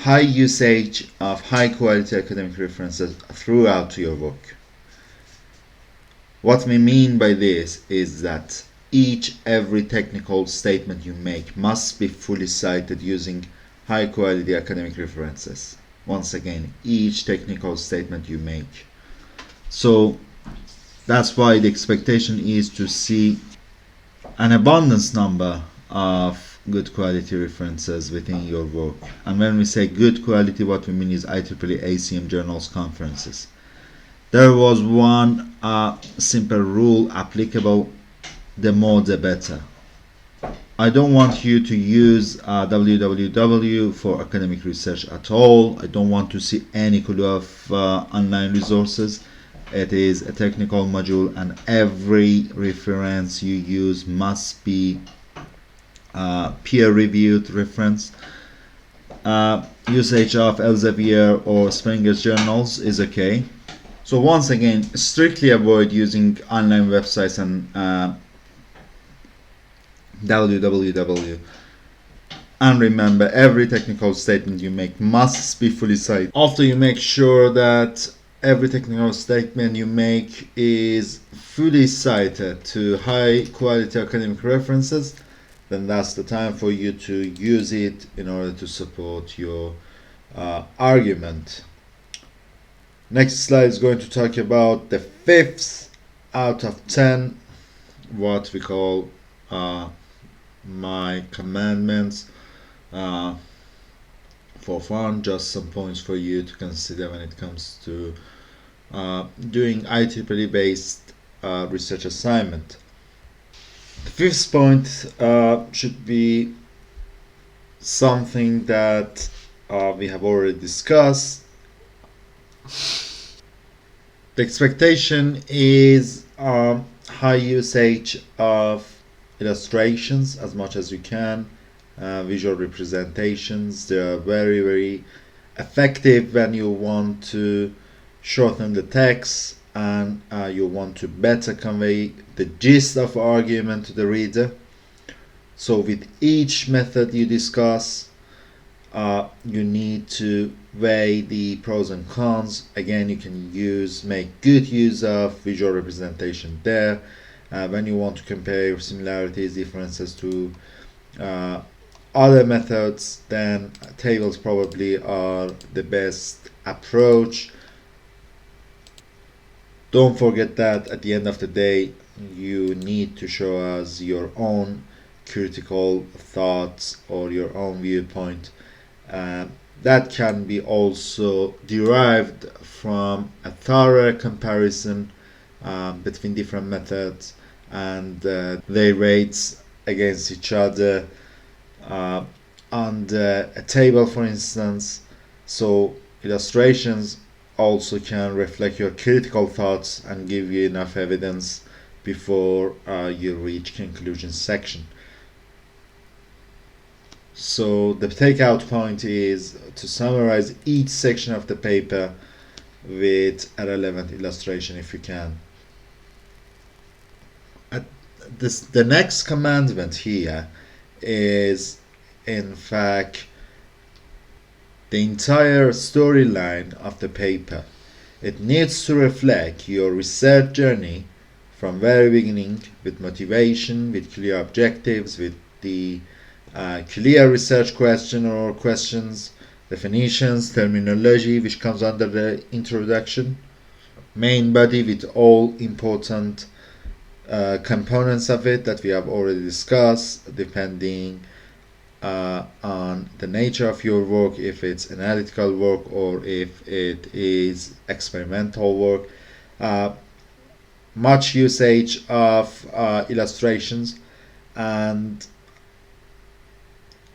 high usage of high quality academic references throughout your work. What we mean by this is that every technical statement you make must be fully cited using high quality academic references. Once again, each technical statement you make. So that's why the expectation is to see an abundance number of good quality references within your work. And when we say good quality, what we mean is IEEE ACM journals conferences. There was one simple rule applicable: the more the better. I don't want you to use www for academic research at all. I don't want to see any clue of online resources. It is a technical module, and every reference you use must be peer-reviewed reference. Usage of Elsevier or Springer's journals is okay. So once again, strictly avoid using online websites and www. And remember, every technical statement you make must be fully cited. After you make sure that every technical statement you make is fully cited to high quality academic references, then that's the time for you to use it in order to support your argument. Next slide is going to talk about the 5th out of 10, what we call my commandments. For fun, just some points for you to consider when it comes to doing IEEE based research assignment. The 5th point should be something that we have already discussed. The expectation is high usage of illustrations as much as you can. Visual representations, they are very, very effective when you want to shorten the text and you want to better convey the gist of argument to the reader. So with each method you discuss, you need to weigh the pros and cons. Again, you can make good use of visual representation there. When you want to compare similarities, differences to other methods, then tables probably are the best approach. Don't forget that at the end of the day, you need to show us your own critical thoughts or your own viewpoint. That can be also derived from a thorough comparison between different methods and their rates against each other on a table, for instance. So illustrations also can reflect your critical thoughts and give you enough evidence before you reach conclusion section. So the takeout point is to summarize each section of the paper with a relevant illustration if you can. The next commandment here is in fact the entire storyline of the paper. It needs to reflect your research journey from very beginning, with motivation, with clear objectives, with the clear research question or questions, definitions, terminology which comes under the introduction, main body with all important components of it that we have already discussed, depending on the nature of your work, if it's analytical work or if it is experimental work. Much usage of illustrations, and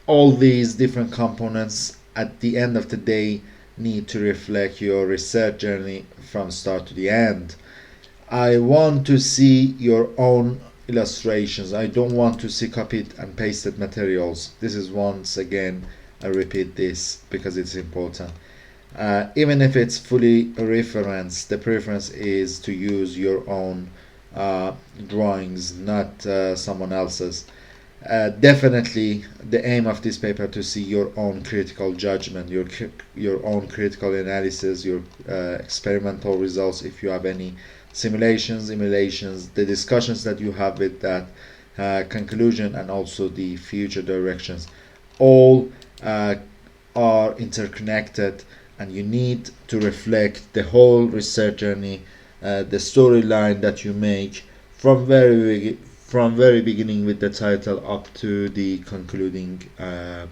all these different components at the end of the day need to reflect your research journey from start to the end. I want to see your own illustrations. I don't want to see copied and pasted materials. This is, once again, I repeat this because it's important. Even if it's fully referenced, the preference is to use your own drawings, not someone else's. Definitely the aim of this paper to see your own critical judgment, your own critical analysis, your experimental results, if you have any simulations, emulations, the discussions that you have with that conclusion, and also the future directions. All are interconnected, and you need to reflect the whole research journey, the storyline that you make from very beginning with the title up to the concluding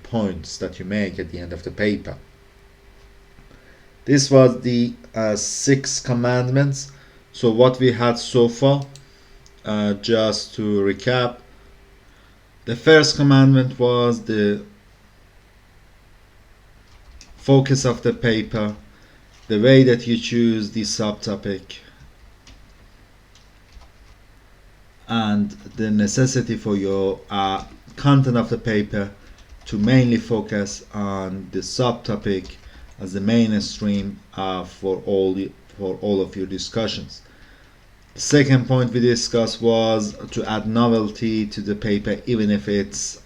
points that you make at the end of the paper. This was the 6 commandments. So what we had so far, just to recap, the first commandment was the focus of the paper, the way that you choose the subtopic, and the necessity for your content of the paper to mainly focus on the subtopic as the mainstream for all of your discussions. The second point we discussed was to add novelty to the paper, even if it's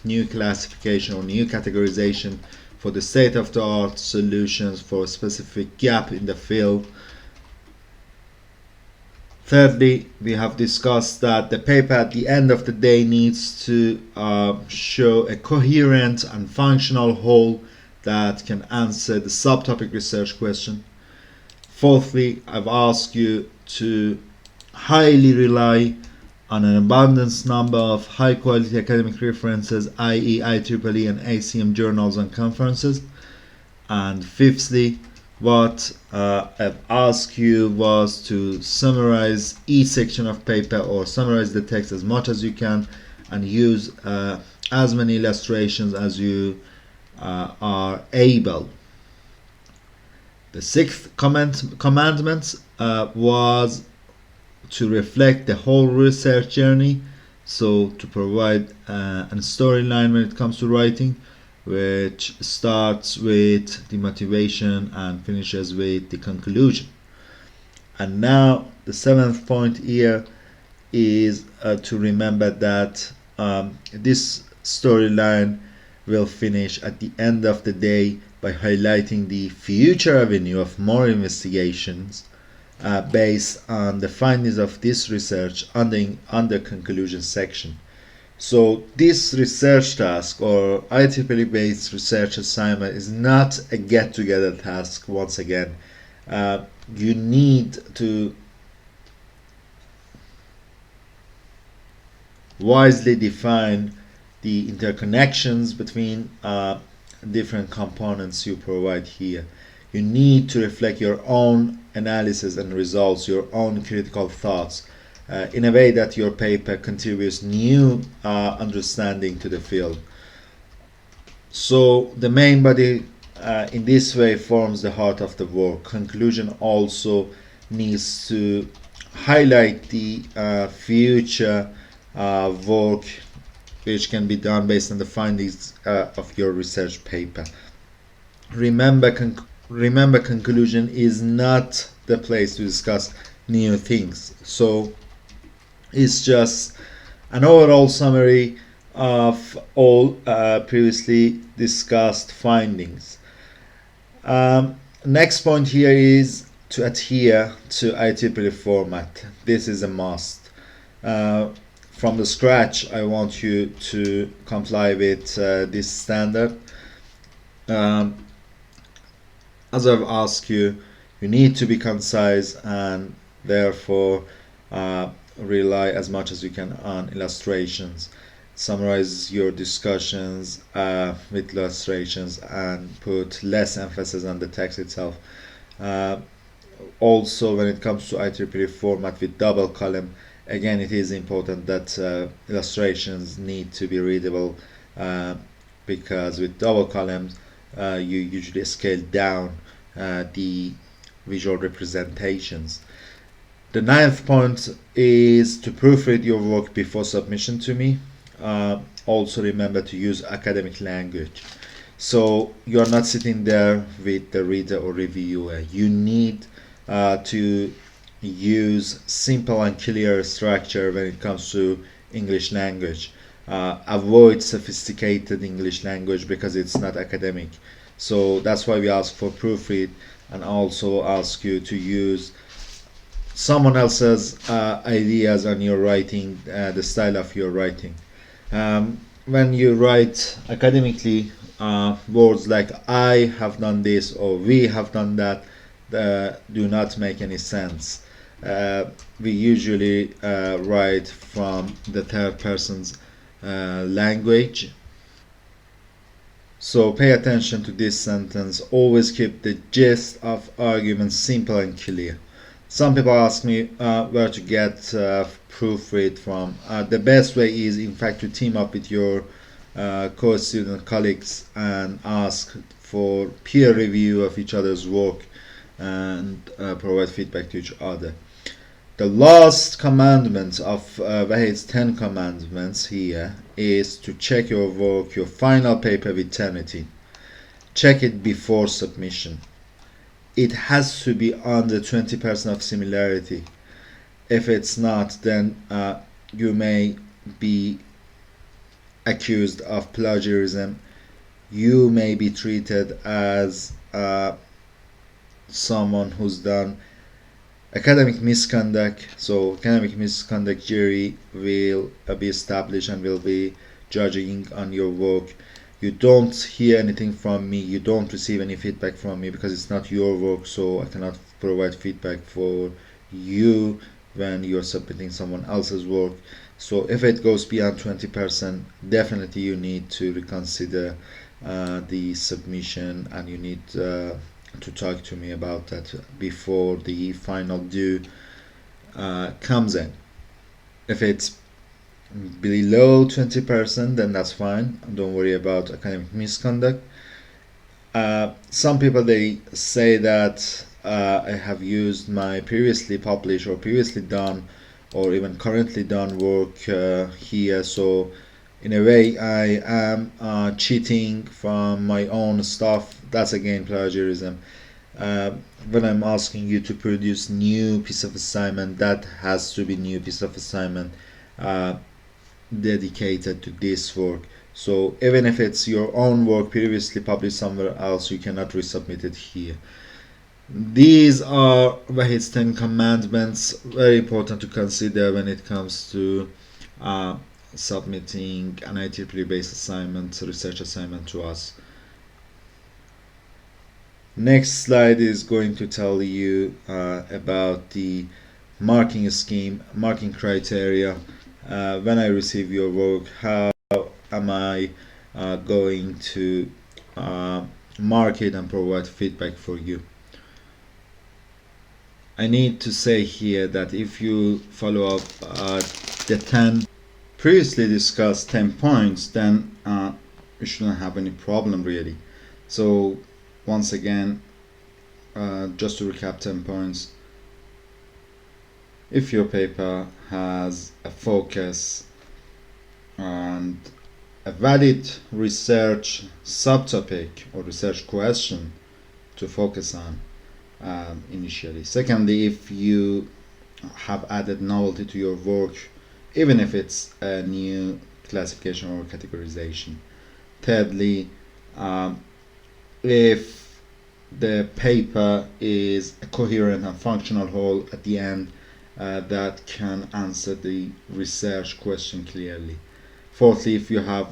new classification or new categorization for the state-of-the-art solutions for a specific gap in the field. Thirdly, we have discussed that the paper at the end of the day needs to show a coherent and functional whole that can answer the subtopic research question. Fourthly, I've asked you to highly rely on an abundance number of high quality academic references, i.e. IEEE and ACM journals and conferences. And fifthly, what I've asked you was to summarize each section of paper, or summarize the text as much as you can, and use as many illustrations as you are able. The sixth commandment was to reflect the whole research journey, so to provide a storyline when it comes to writing, which starts with the motivation and finishes with the conclusion. And now the seventh point here is to remember that this storyline will finish at the end of the day by highlighting the future avenue of more investigations based on the findings of this research under conclusion section. So this research task, or IEEE based research assignment, is not a get-together task. Once again, you need to wisely define the interconnections between different components you provide here. You need to reflect your own analysis and results, your own critical thoughts, in a way that your paper contributes new understanding to the field. So the main body in this way forms the heart of the work. Conclusion also needs to highlight the future work which can be done based on the findings of your research paper. Remember, remember, conclusion is not the place to discuss new things. So it's just an overall summary of all previously discussed findings. Next point here is to adhere to IEEE format. This is a must. Uh, from the scratch, I want you to comply with this standard. Um, as I've asked you, you need to be concise and therefore rely as much as you can on illustrations. Summarize your discussions with illustrations and put less emphasis on the text itself. Uh, Also, when it comes to IEEE format with double column, again, it is important that illustrations need to be readable uh, because with double columns, you usually scale down the visual representations. The ninth point is to proofread your work before submission to me. Also, remember to use academic language. So you're not sitting there with the reader or reviewer. You need to use simple and clear structure when it comes to English language. Avoid sophisticated English language because it's not academic. So that's why we ask for proofread and also ask you to use someone else's ideas on your writing, the style of your writing. When you write academically, words like I have done this or we have done that do not make any sense. We usually write from the third person's language. So pay attention to this sentence. Always keep the gist of arguments simple and clear. Some people ask me where to get proofread from. The best way is, in fact, to team up with your co-student colleagues and ask for peer review of each other's work and provide feedback to each other. The last commandment of Wahid's 10 commandments here is to check your work, your final paper with Turnitin. Check it before submission. It has to be under 20% of similarity. If it's not, then you may be accused of plagiarism. You may be treated as someone who's done academic misconduct. So academic misconduct jury will be established and will be judging on your work. You don't hear anything from me, you don't receive any feedback from me because it's not your work, so I cannot provide feedback for you when you're submitting someone else's work. So if it goes beyond 20%, definitely you need to reconsider the submission and you need to talk to me about that before the final due comes in. If it's below 20%, then that's fine. Don't worry about academic misconduct. Some people, they say that I have used my previously published or previously done or even currently done work here, so in a way I am cheating from my own stuff. That's again plagiarism. When I'm asking you to produce new piece of assignment, that has to be new piece of assignment dedicated to this work. So even if it's your own work previously published somewhere else, you cannot resubmit it here. These are Wahid's 10 commandments, very important to consider when it comes to submitting an IEEE based assignment, research assignment to us. Next slide is going to tell you about the marking scheme, marking criteria. When I receive your work, how am I going to mark it and provide feedback for you? I need to say here that if you follow up the 10 previously discussed 10 points, then you shouldn't have any problem really. So once again, just to recap 10 points, if your paper has a focus and a valid research subtopic or research question to focus on initially. Secondly, if you have added novelty to your work, even if it's a new classification or categorization. Thirdly, if the paper is a coherent and functional whole at the end that can answer the research question clearly. Fourthly, if you have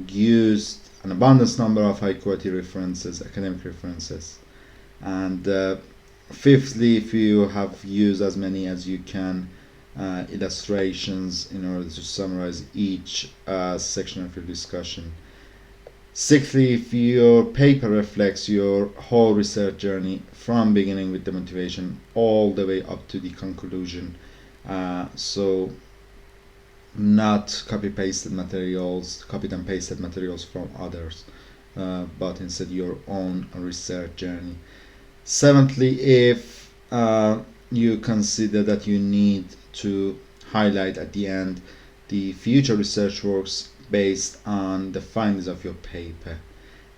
used an abundance number of high quality references, academic references. And fifthly, if you have used as many as you can illustrations in order to summarize each section of your discussion. Sixthly, if your paper reflects your whole research journey from beginning with the motivation all the way up to the conclusion, so not copied and pasted materials from others, but instead your own research journey. Seventhly, if you consider that you need to highlight at the end the future research works based on the findings of your paper.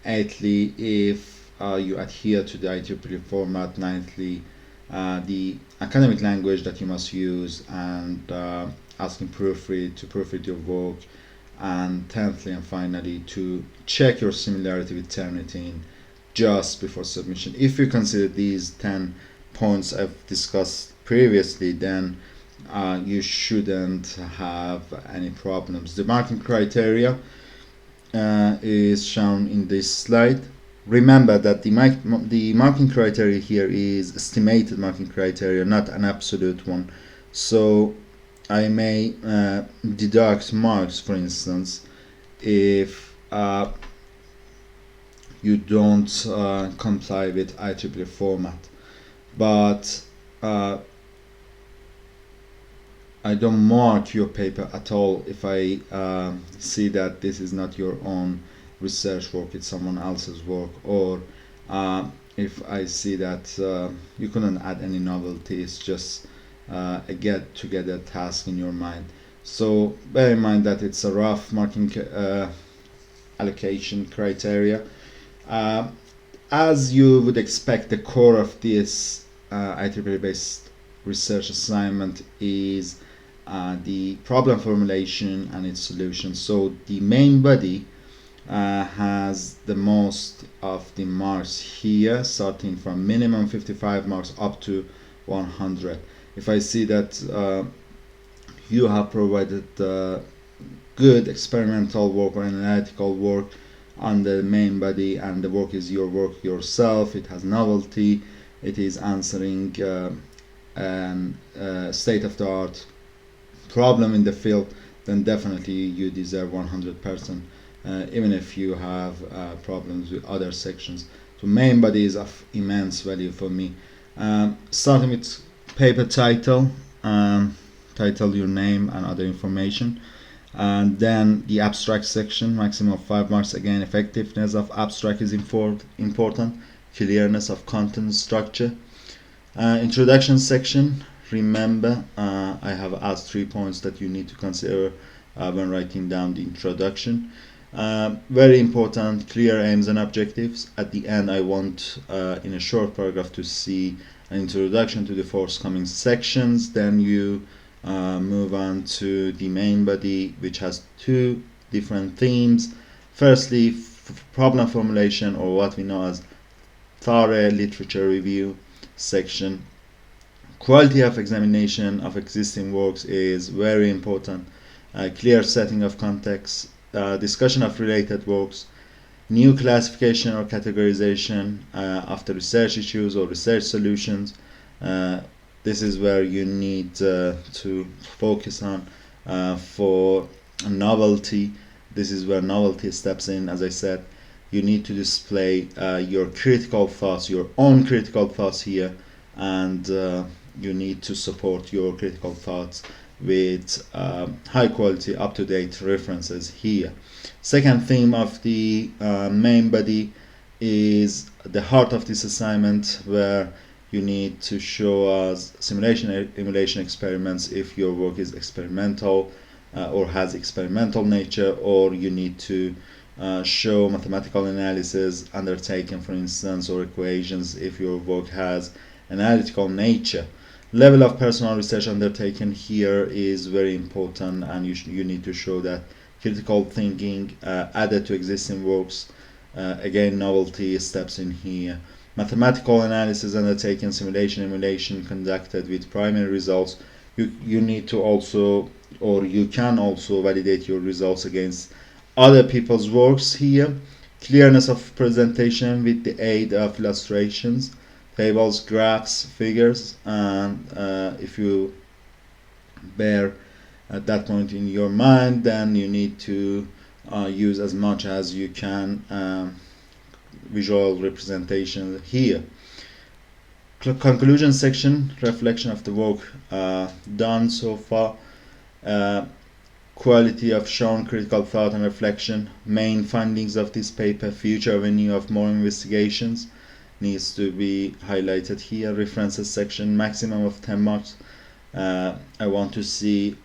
Eighthly, if you adhere to the IEEE format. Ninthly, the academic language that you must use, and asking proofread to proofread your work. And tenthly and finally, to check your similarity with Turnitin just before submission. If you consider these 10 points I've discussed previously, then you shouldn't have any problems. The marking criteria is shown in this slide. Remember that the marking criteria here is estimated marking criteria, not an absolute one. So I may deduct marks, for instance, if you don't comply with IEEE format, but I don't mark your paper at all if I see that this is not your own research work, it's someone else's work, or if I see that you couldn't add any novelty, it's just a get together task in your mind. So bear in mind that it's a rough marking allocation criteria. As you would expect, the core of this IEEE based research assignment is the problem formulation and its solution. So the main body has the most of the marks here, starting from minimum 55 marks up to 100. If I see that you have provided good experimental work or analytical work on the main body, and the work is your work yourself, it has novelty, it is answering state-of-the-art problem in the field, then definitely you deserve 100%, even if you have problems with other sections. So main body is of immense value for me. Starting with paper title, title, your name and other information, and then the abstract section, maximum of 5 marks. Again, effectiveness of abstract is important, clearness of content structure. Introduction section, remember I have asked 3 points that you need to consider when writing down the introduction. Very important, clear aims and objectives. At the end I want in a short paragraph to see an introduction to the forthcoming sections. Then you move on to the main body, which has 2 different themes. Firstly, problem formulation, or what we know as thorough literature review section. Quality of examination of existing works is very important. Clear setting of context, discussion of related works, new classification or categorization of the research issues or research solutions. This is where you need to focus on. For novelty, this is where novelty steps in. As I said, you need to display your critical thoughts, your own critical thoughts here, and you need to support your critical thoughts with high quality, up-to-date references here. Second theme of the main body is the heart of this assignment, where you need to show us simulation emulation experiments if your work is experimental or has experimental nature, or you need to show mathematical analysis undertaken, for instance, or equations if your work has analytical nature. Level of personal research undertaken here is very important, and you need to show that critical thinking added to existing works. Again, novelty steps in here. Mathematical analysis undertaken, simulation, emulation conducted with primary results. You need to also, or you can also validate your results against other people's works here. Clearness of presentation with the aid of illustrations, tables, graphs, figures, and if you bear at that point in your mind, then you need to use as much as you can visual representation here. Conclusion section, reflection of the work done so far, quality of shown critical thought and reflection, main findings of this paper, future avenue of more investigations needs to be highlighted here. References section, maximum of 10 marks. I want to see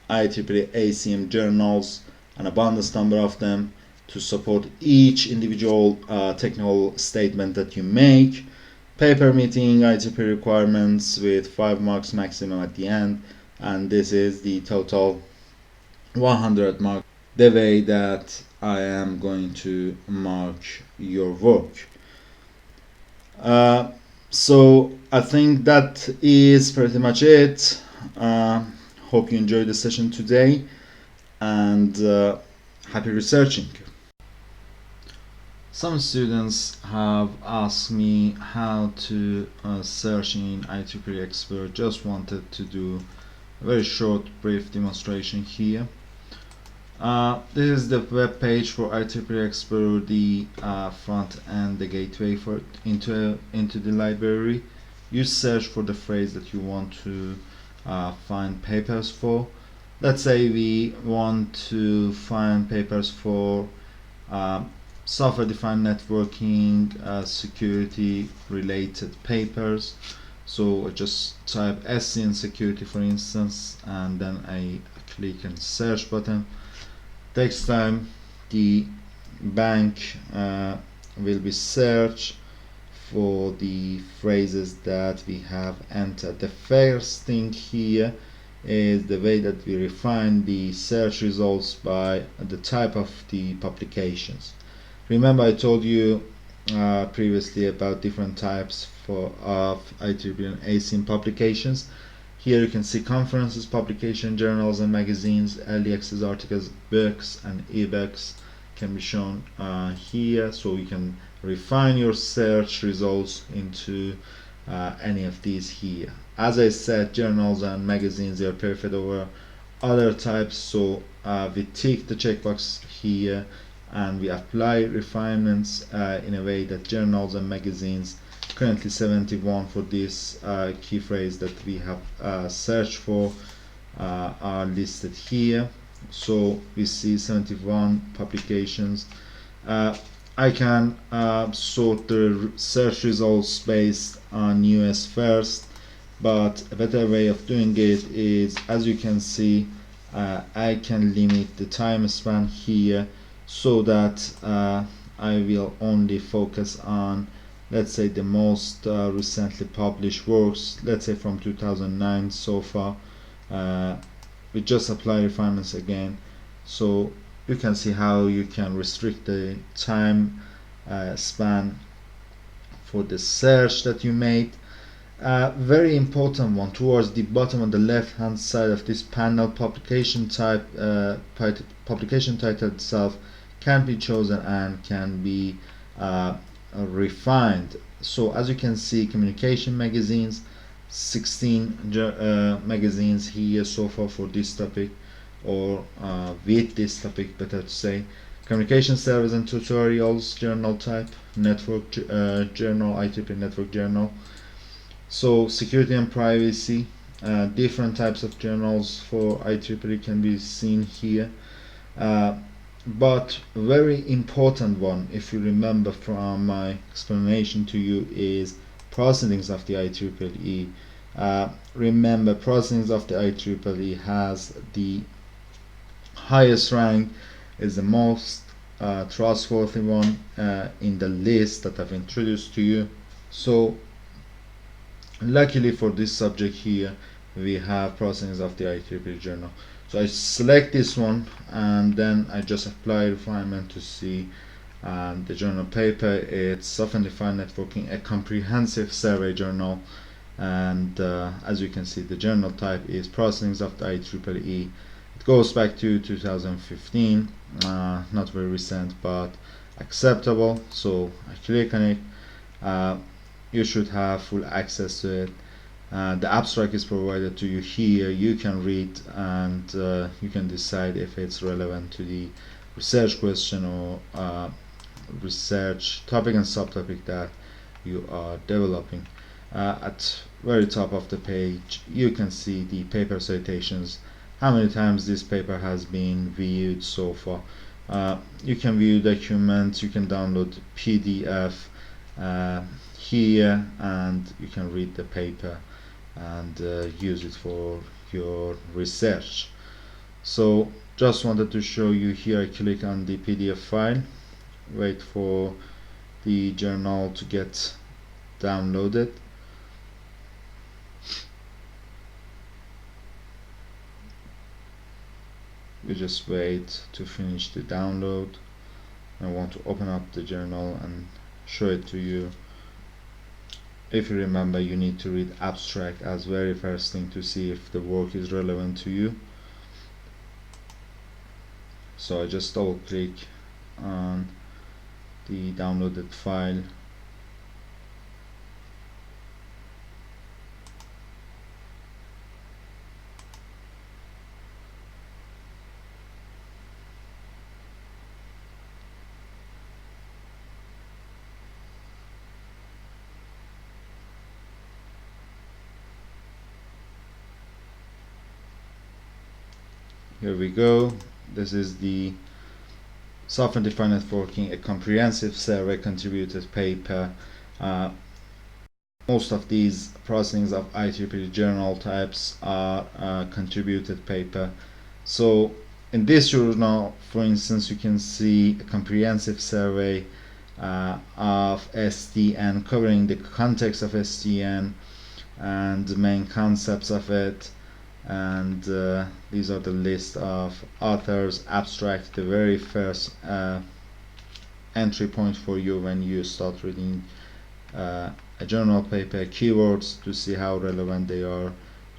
IEEE ACM journals, an abundance number of them, to support each individual technical statement that you make. Paper meeting IEEE requirements with 5 marks maximum at the end, and this is the total 100 marks, the way that I am going to mark your work. So I think that is pretty much it. Hope you enjoyed the session today, and happy researching. Some students have asked me how to search in IEEE Expert. Just wanted to do a very short, brief demonstration here. This is the web page for IEEE Expert, the front end, the gateway for into the library. You search for the phrase that you want to find papers for. Let's say we want to find papers for software-defined networking, security related papers. So I just type SC in security, for instance, and then I click on search button. Takes time. The bank will be searched for the phrases that we have entered. The first thing here is the way that we refine the search results by the type of the publications. Remember, I told you previously about different types of IEEE and ACM publications. Here you can see conferences, publication, journals and magazines, early access articles, books and ebooks can be shown here, so you can refine your search results into any of these here. As I said, journals and magazines, they are perfect over other types, so we tick the checkbox here and we apply refinements in a way that journals and magazines, currently 71 for this key phrase that we have searched for, are listed here. So we see 71 publications. I can sort the search results based on US first, but a better way of doing it is, as you can see, I can limit the time span here so that I will only focus on, let's say, the most recently published works, let's say from 2009 so far. We just apply refinements again, so you can see how you can restrict the time span for the search that you made. Very important one, towards the bottom on the left hand side of this panel, publication type, publication title itself can be chosen and can be refined. So as you can see, communication magazines, 16 magazines here so far for this topic, or with this topic better to say. Communication service and tutorials, journal type, network journal, IEEE network journal. So security and privacy, different types of journals for IEEE can be seen here. But very important one, if you remember from my explanation to you, is proceedings of the IEEE. Remember, proceedings of the IEEE has the highest rank, is the most trustworthy one in the list that I've introduced to you. So luckily for this subject here, we have processing of the IEEE journal. So I select this one and then I just apply refinement to see the journal paper. It's software-defined networking, a comprehensive survey journal, and as you can see, the journal type is processing of the IEEE. It goes back to 2015, not very recent but acceptable. So I click on it. You should have full access to it. The abstract is provided to you here. You can read and you can decide if it's relevant to the research question or research topic and subtopic that you are developing. At very top of the page you can see the paper citations, how many times this paper has been viewed so far. You can view documents, you can download PDF here, and you can read the paper and use it for your research. So just wanted to show you here. I click on the PDF file, wait for the journal to get downloaded. We just wait to finish the download. I want to open up the journal and show it to you. If you remember, you need to read abstract as very first thing to see if the work is relevant to you. So I just double click on the downloaded file. Here we go. This is the software-defined networking, a comprehensive survey contributed paper. Most of these processings of IEEE journal types are contributed paper. So in this journal, for instance, you can see a comprehensive survey of SDN, covering the context of SDN and the main concepts of it. And these are the list of authors, abstract, the very first entry point for you when you start reading a journal paper, keywords to see how relevant they are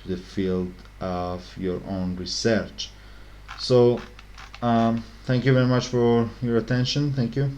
to the field of your own research. So thank you very much for your attention. Thank you.